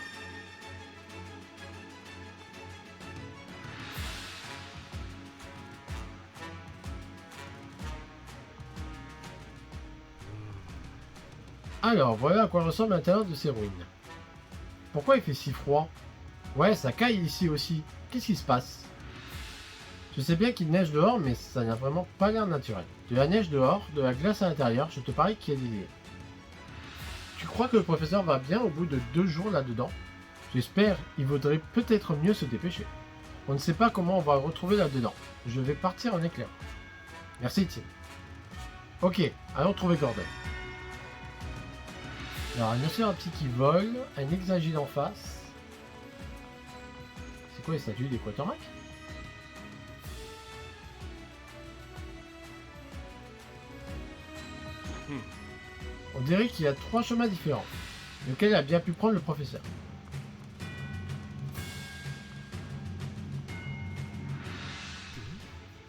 Alors, voilà à quoi ressemble l'intérieur de ces ruines. Pourquoi il fait si froid? Ouais, ça caille ici aussi. Qu'est-ce qui se passe? Je sais bien qu'il neige dehors, mais ça n'a vraiment pas l'air naturel. De la neige dehors, de la glace à l'intérieur, je te parie qu'il y a des délires. Tu crois que le professeur va bien au bout de 2 jours là-dedans? J'espère, il vaudrait peut-être mieux se dépêcher. On ne sait pas comment on va le retrouver là-dedans. Je vais partir en éclair. Merci, Tim. Ok, allons trouver Gordon. Alors, un océanoptique qui vole, un hexagile en face. C'est quoi les statues des Quatermac? On dirait qu'il y a 3 chemins différents, lequel a bien pu prendre le professeur.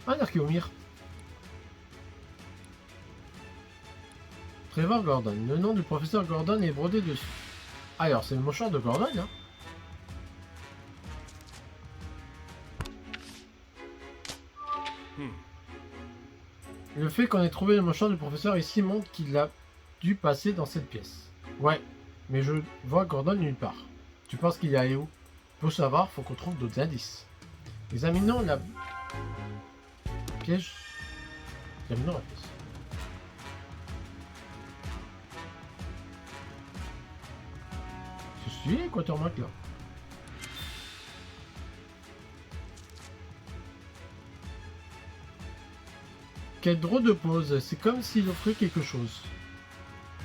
Un Archéomir. Trevor Gordon. Le nom du professeur Gordon est brodé dessus. Alors, c'est le mouchoir de Gordon, hein? Le fait qu'on ait trouvé le mouchoir du professeur ici montre qu'il a dû passer dans cette pièce. Ouais, mais je vois Gordon nulle part. Tu penses qu'il est allé où? Pour savoir, faut qu'on trouve d'autres indices. Examinons la pièce. Examinons la pièce. Je suis Quatermac là. Quelle drôle de pose, c'est comme s'il offrait quelque chose.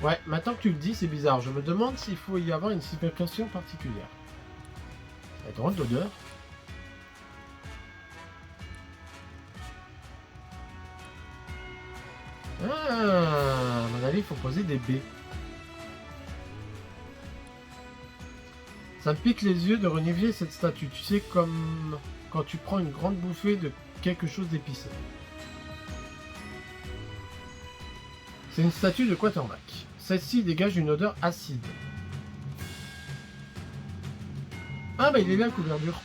Ouais, maintenant que tu le dis, c'est bizarre. Je me demande s'il faut y avoir une signification particulière. La drôle d'odeur. Ah, à mon avis, il faut poser des baies. Ça me pique les yeux de renifler cette statue. Tu sais, comme quand tu prends une grande bouffée de quelque chose d'épicé. C'est une statue de Quatermac. Celle-ci dégage une odeur acide. Ah bah il est là, le couverture.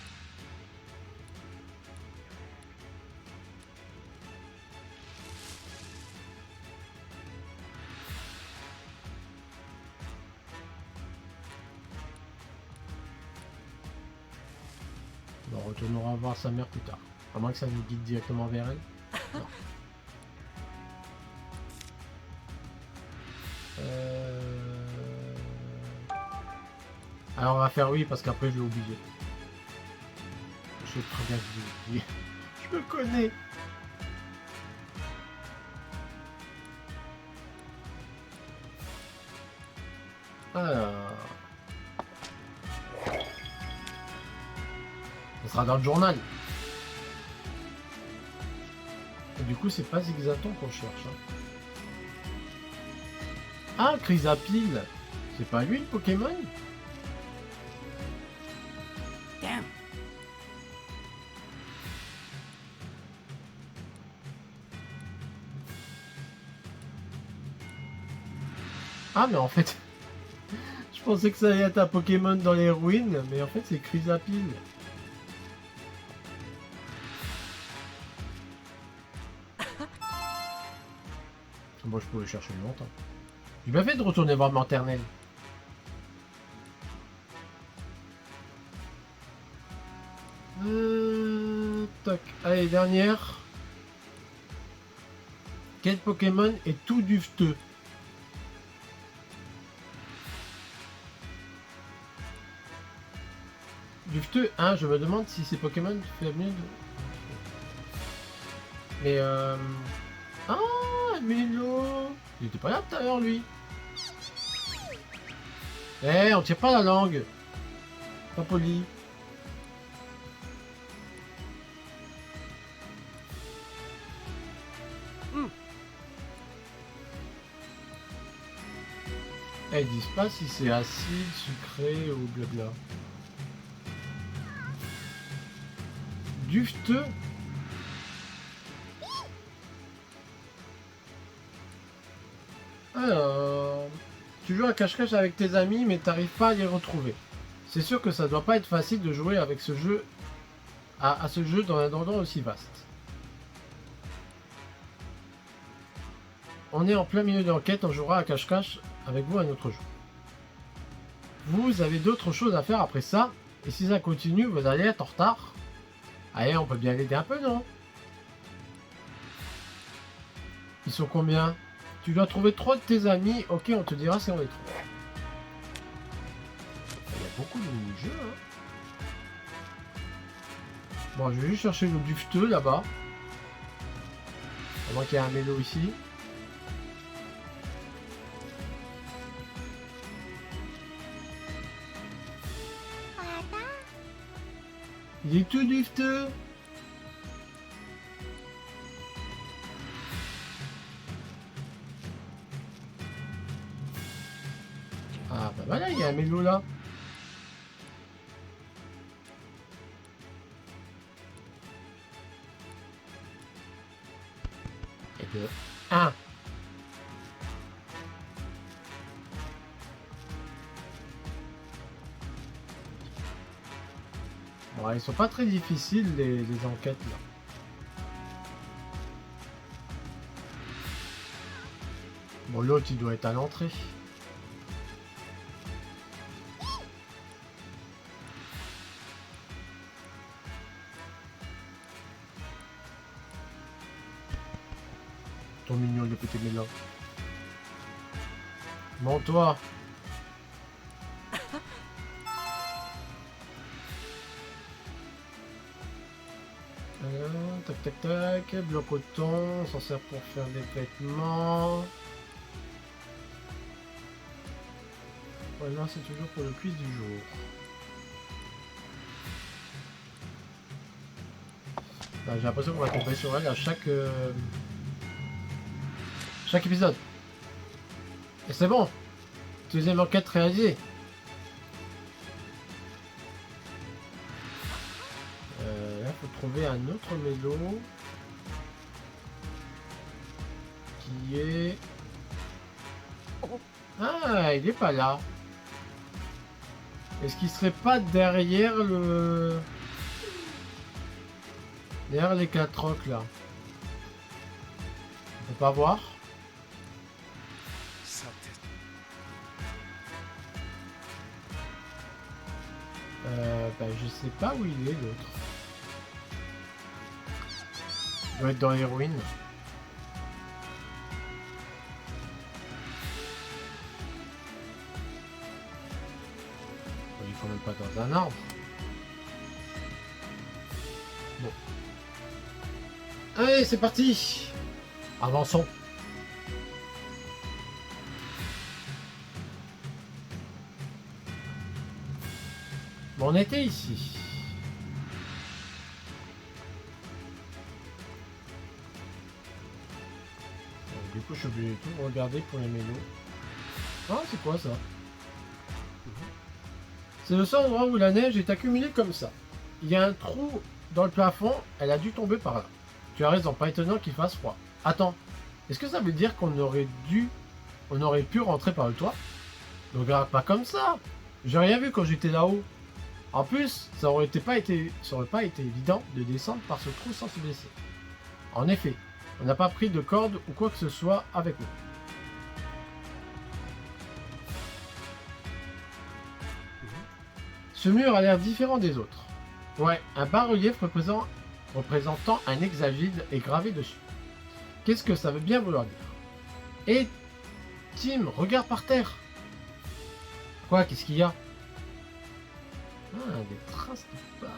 Bon, on retournera voir sa mère plus tard. À moins que ça nous guide directement vers elle. Non. Alors on va faire oui parce qu'après je l'ai oublié. Je sais très bien que je l'ai oublié. Je me connais. Alors. Ça sera dans le journal. Et du coup c'est pas Zigzaton qu'on cherche. Hein. Ah, Chrysapile. C'est pas lui le Pokémon? Damn. Ah mais en fait, je pensais que ça allait être un Pokémon dans les ruines, mais en fait c'est Chrysapile. Moi je pouvais chercher longtemps. J'ai bien fait de retourner voir Maternelle. Toc. Allez, dernière. Quel Pokémon est tout dufteux? Dufteux, hein, je me demande si ces Pokémon fait mieux de... Mais ah, Milo! Il était pas là tout à l'heure, lui. Eh, on tire pas la langue. Pas poli. Eh, ils disent pas si c'est acide, sucré ou blabla. Dufteux. Alors, tu joues à cache-cache avec tes amis mais t'arrives pas à les retrouver. C'est sûr que ça doit pas être facile de jouer avec ce jeu à ce jeu dans un endroit aussi vaste. On est en plein milieu d'enquête, on jouera à cache-cache avec vous un autre jour. Vous avez d'autres choses à faire après ça, et si ça continue, vous allez être en retard. Allez, on peut bien l'aider un peu, non? Ils sont combien? Tu dois trouver 3 de tes amis, ok, on te dira si on les trouve. Il y a beaucoup de mini-jeux, hein. Bon, je vais juste chercher le dufteux là-bas. À moins qu'il y ait un mélo ici. Il est tout dufteux. Ah bah voilà, il y a un mélo là. Et de 1. Bon, ils sont pas très difficiles les enquêtes là. Bon, l'autre il doit être à l'entrée. Ton mignon le petit mélange. Bon toi. Tac tac tac, bloc au thon, on s'en sert pour faire des vêtements. Voilà, c'est toujours pour le quiz du jour. Bah, j'ai l'impression qu'on va tomber sur elle à chaque épisode. Et c'est bon. Deuxième enquête réalisée. Là, il faut trouver un autre mélo qui est... Ah, il est pas là. Est-ce qu'il serait pas derrière le... Derrière les 4 rocs là? On peut pas voir. Bah, je sais pas où il est l'autre. Il doit être dans les ruines. Il faut même pas dans un arbre. Bon. Allez, c'est parti. Avançons. Bon, on était ici. Du coup, je suis obligé de tout regarder pour les mélos. Ah, c'est quoi ça? C'est le seul endroit où la neige est accumulée comme ça. Il y a un trou dans le plafond, elle a dû tomber par là. Tu as raison, pas étonnant qu'il fasse froid. Attends, est-ce que ça veut dire qu'on aurait pu rentrer par le toit? Ne regarde pas comme ça. J'ai rien vu quand j'étais là-haut. En plus, ça aurait pas été évident de descendre par ce trou sans se blesser. En effet, on n'a pas pris de corde ou quoi que ce soit avec nous. Ce mur a l'air différent des autres. Ouais, un bas-relief représentant un hexagone est gravé dessus. Qu'est-ce que ça veut bien vouloir dire? Et Tim, regarde par terre. Quoi, qu'est-ce qu'il y a? Ah, des traces de pas.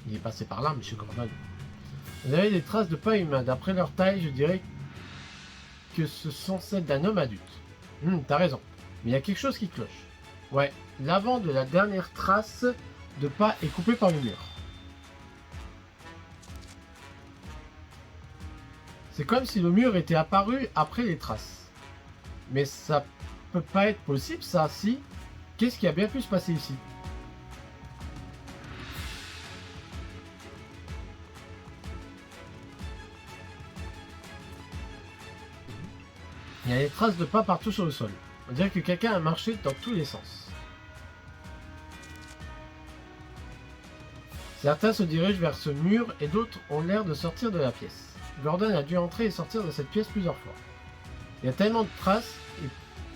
Il est passé par là, monsieur Gordon. Vous avez des traces de pas humains. D'après leur taille, je dirais que ce sont celles d'un homme adulte. T'as raison. Mais il y a quelque chose qui cloche. Ouais, l'avant de la dernière trace de pas est coupé par le mur. C'est comme si le mur était apparu après les traces. Mais ça peut pas être possible, ça, si. Qu'est-ce qui a bien pu se passer ici? Il y a des traces de pas partout sur le sol. On dirait que quelqu'un a marché dans tous les sens. Certains se dirigent vers ce mur et d'autres ont l'air de sortir de la pièce. Gordon a dû entrer et sortir de cette pièce plusieurs fois. Il y a tellement de traces et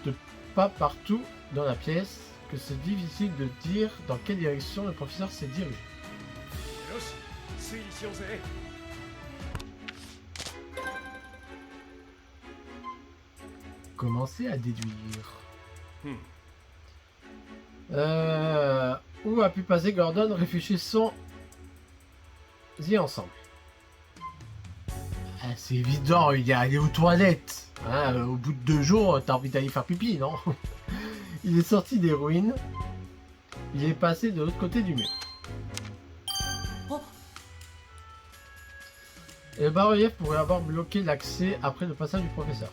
de pas partout dans la pièce que c'est difficile de dire dans quelle direction le professeur s'est dirigé. Commencer à déduire. Où a pu passer Gordon? Réfléchissons-y ensemble. Ah, c'est évident, il est allé aux toilettes. Hein, au bout de 2 jours, t'as envie d'aller faire pipi, non? Il est sorti des ruines. Il est passé de l'autre côté du mur. Oh. Et le bas-relief pourrait avoir bloqué l'accès après le passage du professeur.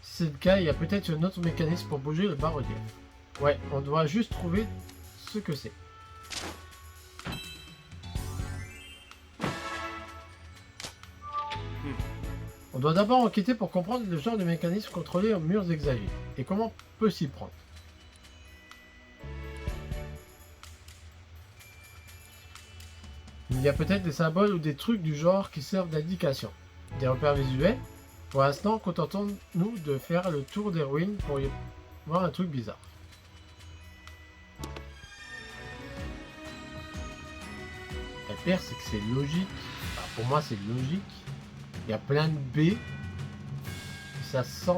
Si c'est le cas, il y a peut-être un autre mécanisme pour bouger le bas-relief. Ouais, on doit juste trouver ce que c'est. On doit d'abord enquêter pour comprendre le genre de mécanisme contrôlé aux murs hexagonaux et comment on peut s'y prendre. Il y a peut-être des symboles ou des trucs du genre qui servent d'indication. Des repères visuels. Pour l'instant, contentons-nous de faire le tour des ruines pour y voir un truc bizarre. Le pire, c'est que c'est logique. Enfin, pour moi, c'est logique. Il y a plein de B. Ça sent...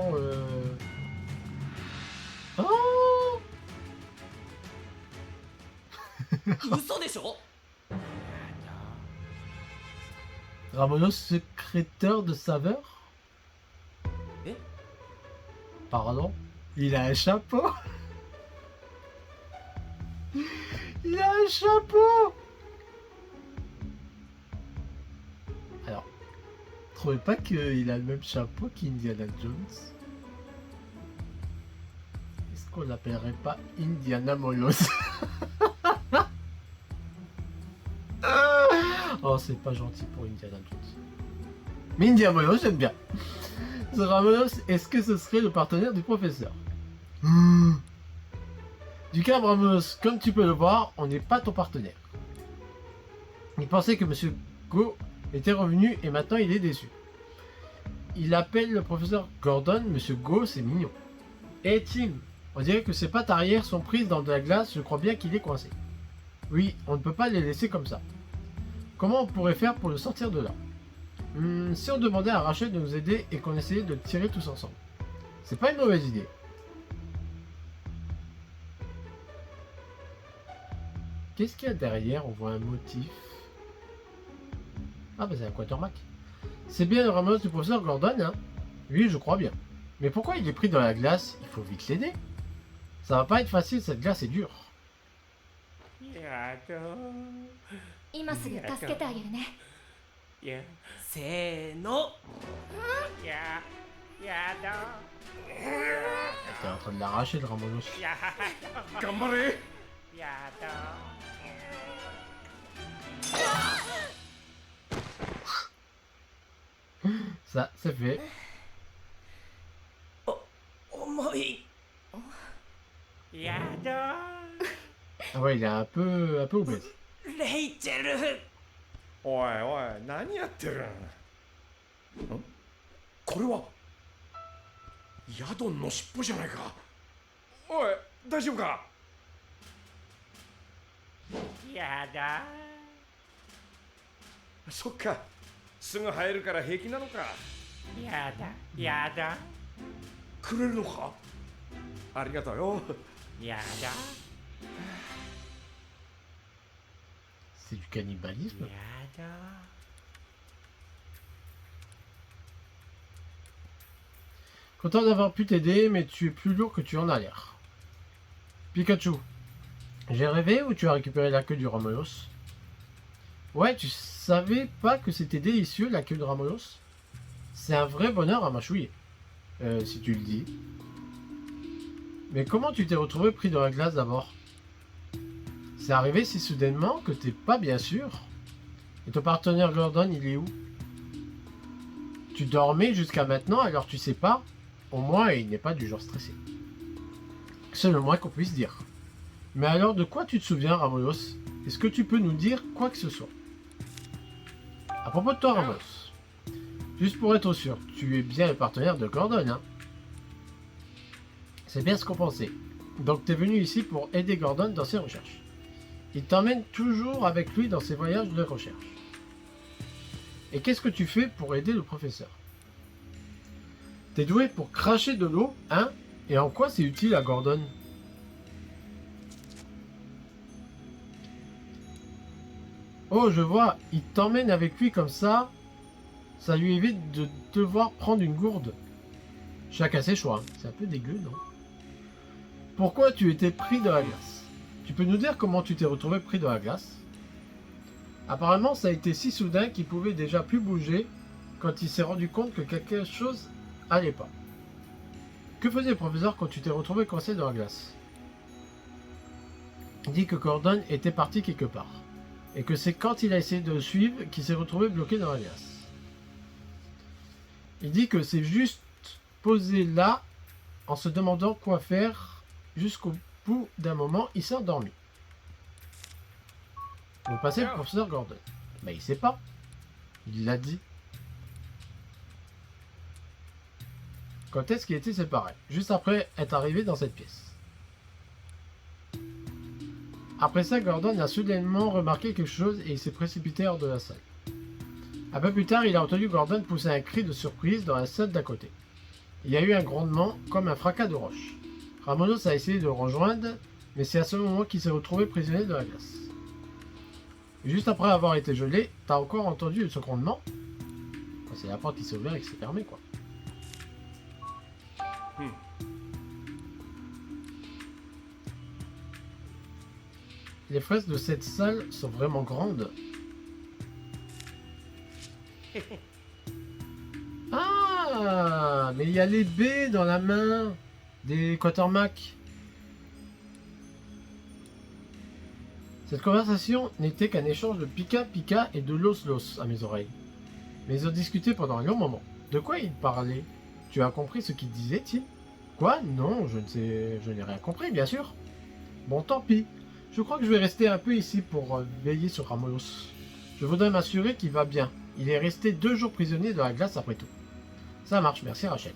Oh Ramonos, secrétaire de saveur? Eh? Pardon? Il a un chapeau? Il a un chapeau! Alors, trouvez pas qu'il a le même chapeau qu'Indiana Jones? Est-ce qu'on l'appellerait pas Indiana Molos? Oh, c'est pas gentil pour Indiana Jones. Mais Indiana Molos, j'aime bien. Ce Ramonos, est-ce que ce serait le partenaire du professeur? Du cas, Ramonos, comme tu peux le voir, on n'est pas ton partenaire. Il pensait que Monsieur Go était revenu et maintenant il est déçu. Il appelle le professeur Gordon, Monsieur Go, c'est mignon. Et Tim, on dirait que ses pattes arrière sont prises dans de la glace, je crois bien qu'il est coincé. Oui, on ne peut pas les laisser comme ça. Comment on pourrait faire pour le sortir de là? Si on demandait à Rachel de nous aider et qu'on essayait de le tirer tous ensemble. C'est pas une mauvaise idée. Qu'est-ce qu'il y a derrière? On voit un motif. Ah bah c'est un quatermack. C'est bien le Ramos du professeur Gordon, hein? Oui, je crois bien. Mais pourquoi il est pris dans la glace? Il faut vite l'aider. Ça va pas être facile, cette glace est dure. 今すぐ助けてあげるね。せーの。T'es en train de l'arracher le Ramonos. Gambare! Ça, c'est fait. 重い。 Ah ouais, il est un peu obèse. レイチェル。おいおい、何やってるん？これはヤドンの尻尾じゃないか。おい、大丈夫か？やだ。そっか、すぐ生えるから平気なのか。やだ。やだ。くれるのか？ありがとうよ。やだ。 C'est du cannibalisme. Content d'avoir pu t'aider, mais tu es plus lourd que tu en as l'air. Pikachu, j'ai rêvé ou tu as récupéré la queue du Ramonos? Ouais, tu savais pas que c'était délicieux la queue de Ramolos? C'est un vrai bonheur à mâchouiller. Si tu le dis. Mais comment tu t'es retrouvé pris dans la glace d'abord? C'est arrivé si soudainement que t'es pas bien sûr. Et ton partenaire Gordon, il est où? Tu dormais jusqu'à maintenant, alors tu sais pas? Au moins, il n'est pas du genre stressé. C'est le moins qu'on puisse dire. Mais alors, de quoi tu te souviens, Ramolos? Est-ce que tu peux nous dire quoi que ce soit? À propos de toi, Ramos. Juste pour être sûr, tu es bien le partenaire de Gordon, hein? C'est bien ce qu'on pensait. Donc t'es venu ici pour aider Gordon dans ses recherches. Il t'emmène toujours avec lui dans ses voyages de recherche. Et qu'est-ce que tu fais pour aider le professeur? T'es doué pour cracher de l'eau, hein? Et en quoi c'est utile à Gordon? Oh, je vois, il t'emmène avec lui comme ça. Ça lui évite de devoir prendre une gourde. Chacun ses choix, hein. C'est un peu dégueu, non? Pourquoi tu étais pris dans la glace? Tu peux nous dire comment tu t'es retrouvé pris dans la glace? Apparemment, ça a été si soudain qu'il pouvait déjà plus bouger quand il s'est rendu compte que quelque chose allait pas. Que faisait le professeur quand tu t'es retrouvé coincé dans la glace? Il dit que Gordon était parti quelque part. Et que c'est quand il a essayé de le suivre qu'il s'est retrouvé bloqué dans la glace. Il dit que c'est juste posé là en se demandant quoi faire jusqu'au bout d'un moment, il s'est endormi. Vous passez le professeur Gordon. Mais il sait pas. Il l'a dit. Quand est-ce qu'il était séparé? Juste après être arrivé dans cette pièce. Après ça, Gordon a soudainement remarqué quelque chose et il s'est précipité hors de la salle. Un peu plus tard, il a entendu Gordon pousser un cri de surprise dans la salle d'à côté. Il y a eu un grondement comme un fracas de roche. Ramonos a essayé de le rejoindre, mais c'est à ce moment qu'il s'est retrouvé prisonnier de la glace. Et juste après avoir été gelé, t'as encore entendu ce grondement? C'est la porte qui s'est ouverte et qui s'est fermée, quoi. Les fresques de cette salle sont vraiment grandes. Ah, mais il y a les baies dans la main des Quatermack. Cette conversation n'était qu'un échange de pika-pika et de los-los à mes oreilles. Mais ils ont discuté pendant un long moment. De quoi ils parlaient? Tu as compris ce qu'ils disaient, Tim? Quoi? Non, je n'ai rien compris, bien sûr. Bon, tant pis. Je crois que je vais rester un peu ici pour veiller sur Ramolos. Je voudrais m'assurer qu'il va bien. Il est resté 2 jours prisonnier de la glace après tout. Ça marche, merci Rachel.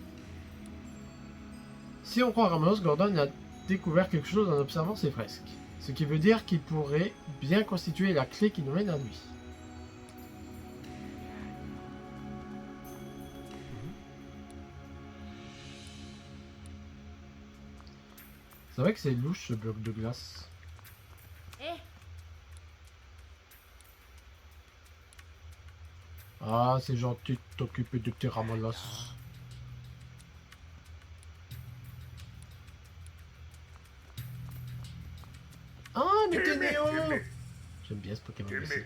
Si on croit Ramolos, Gordon a découvert quelque chose en observant ses fresques. Ce qui veut dire qu'il pourrait bien constituer la clé qui nous mène à lui. C'est vrai que c'est louche ce bloc de glace. Ah, c'est gentil de t'occuper de tes Ramolos. Ah, mais t'es Néo! J'aime bien ce Pokémon aussi.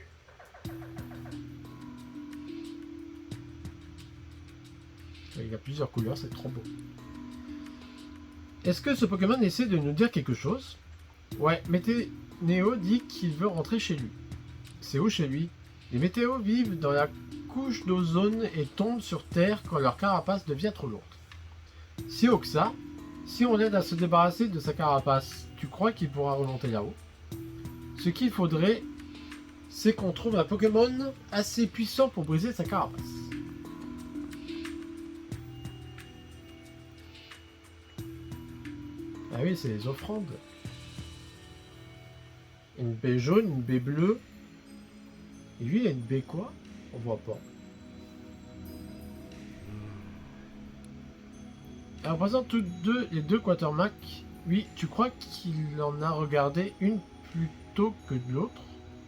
Il a plusieurs couleurs, c'est trop beau. Est-ce que ce Pokémon essaie de nous dire quelque chose? Ouais, Météo dit qu'il veut rentrer chez lui. C'est où chez lui? Les météos vivent dans la couche d'ozone et tombent sur Terre quand leur carapace devient trop lourde. Si haut que ça, si on l'aide à se débarrasser de sa carapace, tu crois qu'il pourra remonter là-haut? Ce qu'il faudrait, c'est qu'on trouve un Pokémon assez puissant pour briser sa carapace. Ah oui, c'est les offrandes. Une baie jaune, une baie bleue. Et lui, il a une baie quoi? On voit pas. Alors, par exemple, les deux Quatermack, oui, tu crois qu'il en a regardé une plutôt que de l'autre?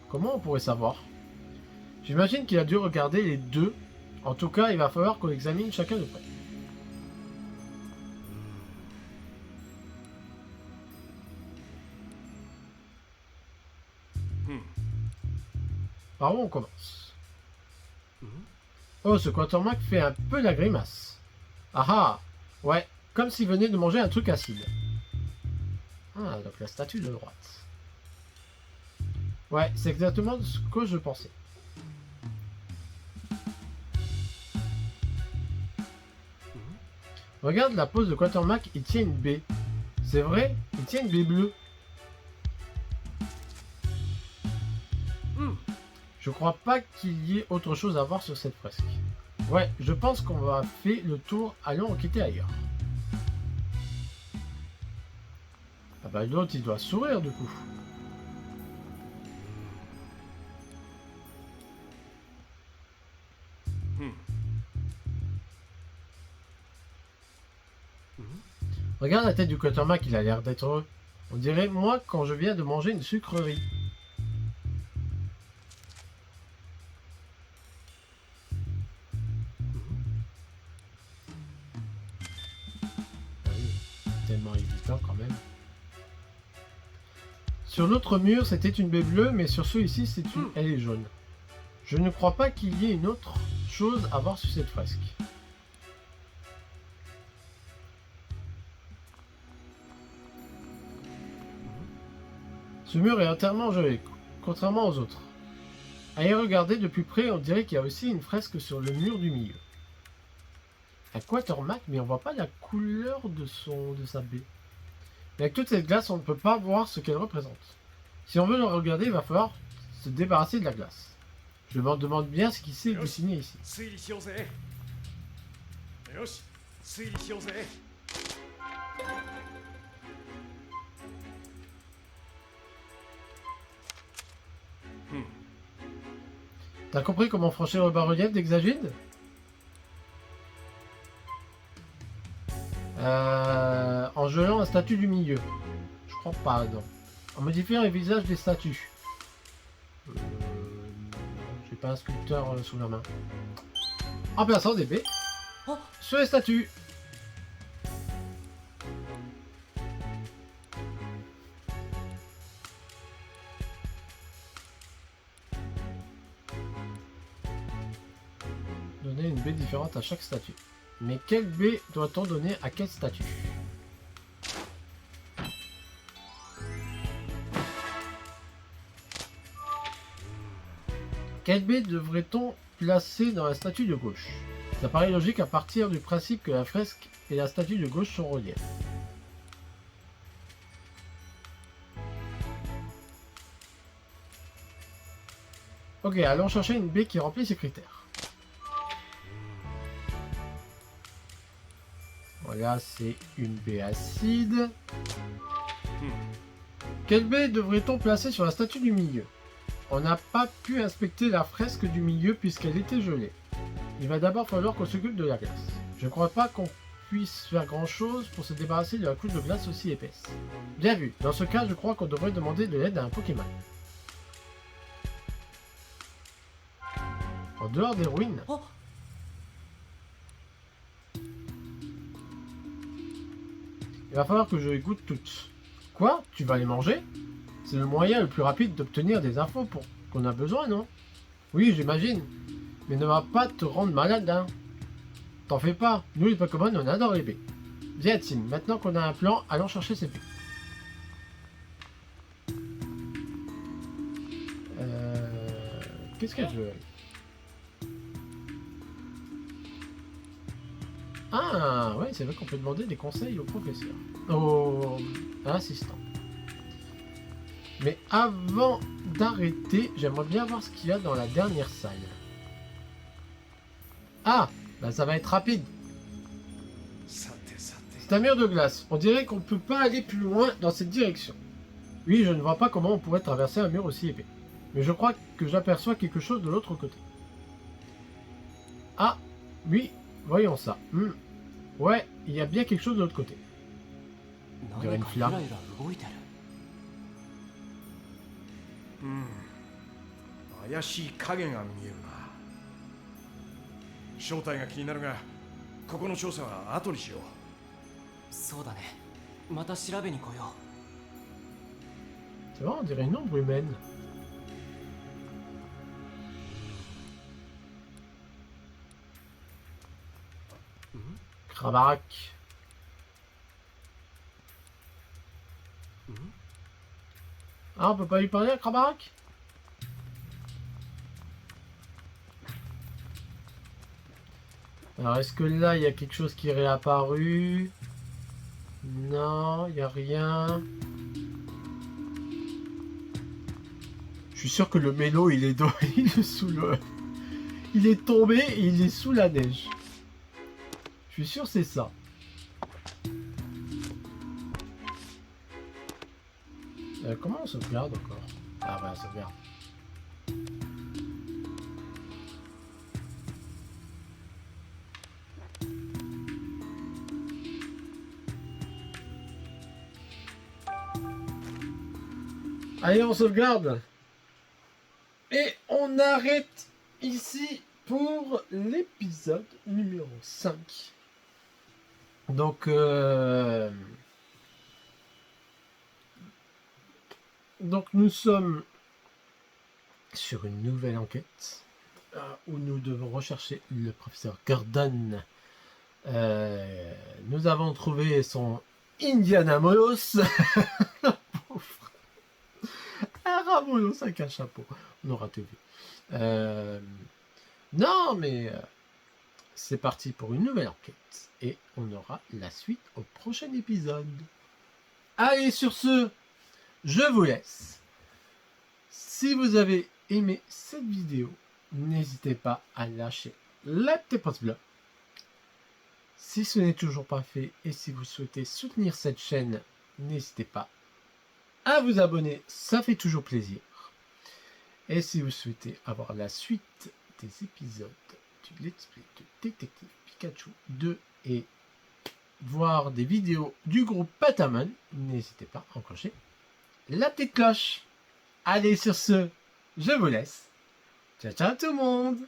Comment on pourrait savoir? J'imagine qu'il a dû regarder les deux. En tout cas, il va falloir qu'on examine chacun de près. Par où on commence? Oh, ce Quatermack fait un peu la grimace. Ah ah! Ouais, comme s'il venait de manger un truc acide. Ah, donc la statue de droite. Ouais, c'est exactement ce que je pensais. Regarde la pose de Quatermack, il tient une baie. C'est vrai, il tient une baie bleue. Je crois pas qu'il y ait autre chose à voir sur cette fresque. Ouais, je pense qu'on va faire le tour, allons enquêter ailleurs. Ah bah l'autre il doit sourire du coup. Regarde la tête du Quatermack, il a l'air d'être heureux. On dirait moi quand je viens de manger une sucrerie. Ah oui, tellement évident quand même. Sur l'autre mur, c'était une baie bleue, mais sur celui-ci, elle est jaune. Je ne crois pas qu'il y ait une autre chose à voir sur cette fresque. Ce mur est entièrement gelé, contrairement aux autres. À y regarder de plus près, on dirait qu'il y a aussi une fresque sur le mur du milieu. Un Quatermack, mais on voit pas la couleur de sa baie. Mais avec toute cette glace, on ne peut pas voir ce qu'elle représente. Si on veut le regarder, il va falloir se débarrasser de la glace. Je me demande bien ce qui s'est dessiné ici. T'as compris comment franchir le bas-relief d'Hexagide? En gelant la statue du milieu. Je crois pas, non. En modifiant les visages des statues. J'ai pas un sculpteur sous la main. En plaçant des baies sur les statues. Donner une baie différente à chaque statue. Mais quelle baie doit-on donner à quelle statue? Quelle baie devrait-on placer dans la statue de gauche? Ça paraît logique à partir du principe que la fresque et la statue de gauche sont reliées. Ok, allons chercher une baie qui remplit ces critères. Voilà, c'est une baie acide. Quelle baie devrait-on placer sur la statue du milieu? On n'a pas pu inspecter la fresque du milieu puisqu'elle était gelée. Il va d'abord falloir qu'on s'occupe de la glace. Je ne crois pas qu'on puisse faire grand chose pour se débarrasser de la couche de glace aussi épaisse. Bien vu, dans ce cas je crois qu'on devrait demander de l'aide à un Pokémon. En dehors des ruines. Il va falloir que je les goûte toutes. Quoi? Tu vas les manger? C'est le moyen le plus rapide d'obtenir des infos pour qu'on a besoin, non? Oui, j'imagine. Mais ne va pas te rendre malade, hein. T'en fais pas. Nous, les Pokémon, on adore les baies. Viens, Tim. Maintenant qu'on a un plan, allons chercher ces baies. Qu'est-ce que je veux? Ah, ouais, c'est vrai qu'on peut demander des conseils au professeur. Au assistant. Mais avant d'arrêter, j'aimerais bien voir ce qu'il y a dans la dernière salle. Ah, bah ça va être rapide. C'est un mur de glace. On dirait qu'on ne peut pas aller plus loin dans cette direction. Oui, je ne vois pas comment on pourrait traverser un mur aussi épais. Mais je crois que j'aperçois quelque chose de l'autre côté. Ah, oui, voyons ça. Ouais, il y a bien quelque chose de l'autre côté. On dirait une flamme. 怪しい影が見えるな。正体が気になるが、ここの調査は後にしよう。そうだね。また調べに来よう。 C'est vrai, on dirait une ombre humaine. Crabac. Ah, on peut pas lui parler à Crabac? Alors, est-ce que là, il y a quelque chose qui est réapparu? Non, il n'y a rien. Je suis sûr que le mélo, il est, il est sous le... Il est tombé et il est sous la neige. Je suis sûr que c'est ça. Comment on sauvegarde encore? Ah bah, sauvegarde. Allez, on sauvegarde. Et on arrête ici pour l'épisode numéro 5. Donc, nous sommes sur une nouvelle enquête où nous devons rechercher le professeur Gordon. Nous avons trouvé son Indiana Molos. Un Ramolos avec un chapeau. On aura tout vu. Non, mais c'est parti pour une nouvelle enquête. Et on aura la suite au prochain épisode. Allez, sur ce, je vous laisse. Si vous avez aimé cette vidéo, n'hésitez pas à lâcher la petite pouce bleu. Si ce n'est toujours pas fait et si vous souhaitez soutenir cette chaîne, n'hésitez pas à vous abonner, ça fait toujours plaisir. Et si vous souhaitez avoir la suite des épisodes du Let's Play de Détective Pikachu 2 et voir des vidéos du groupe Patamon, n'hésitez pas à enclencher la petite cloche. Allez, sur ce, je vous laisse. Ciao, ciao tout le monde!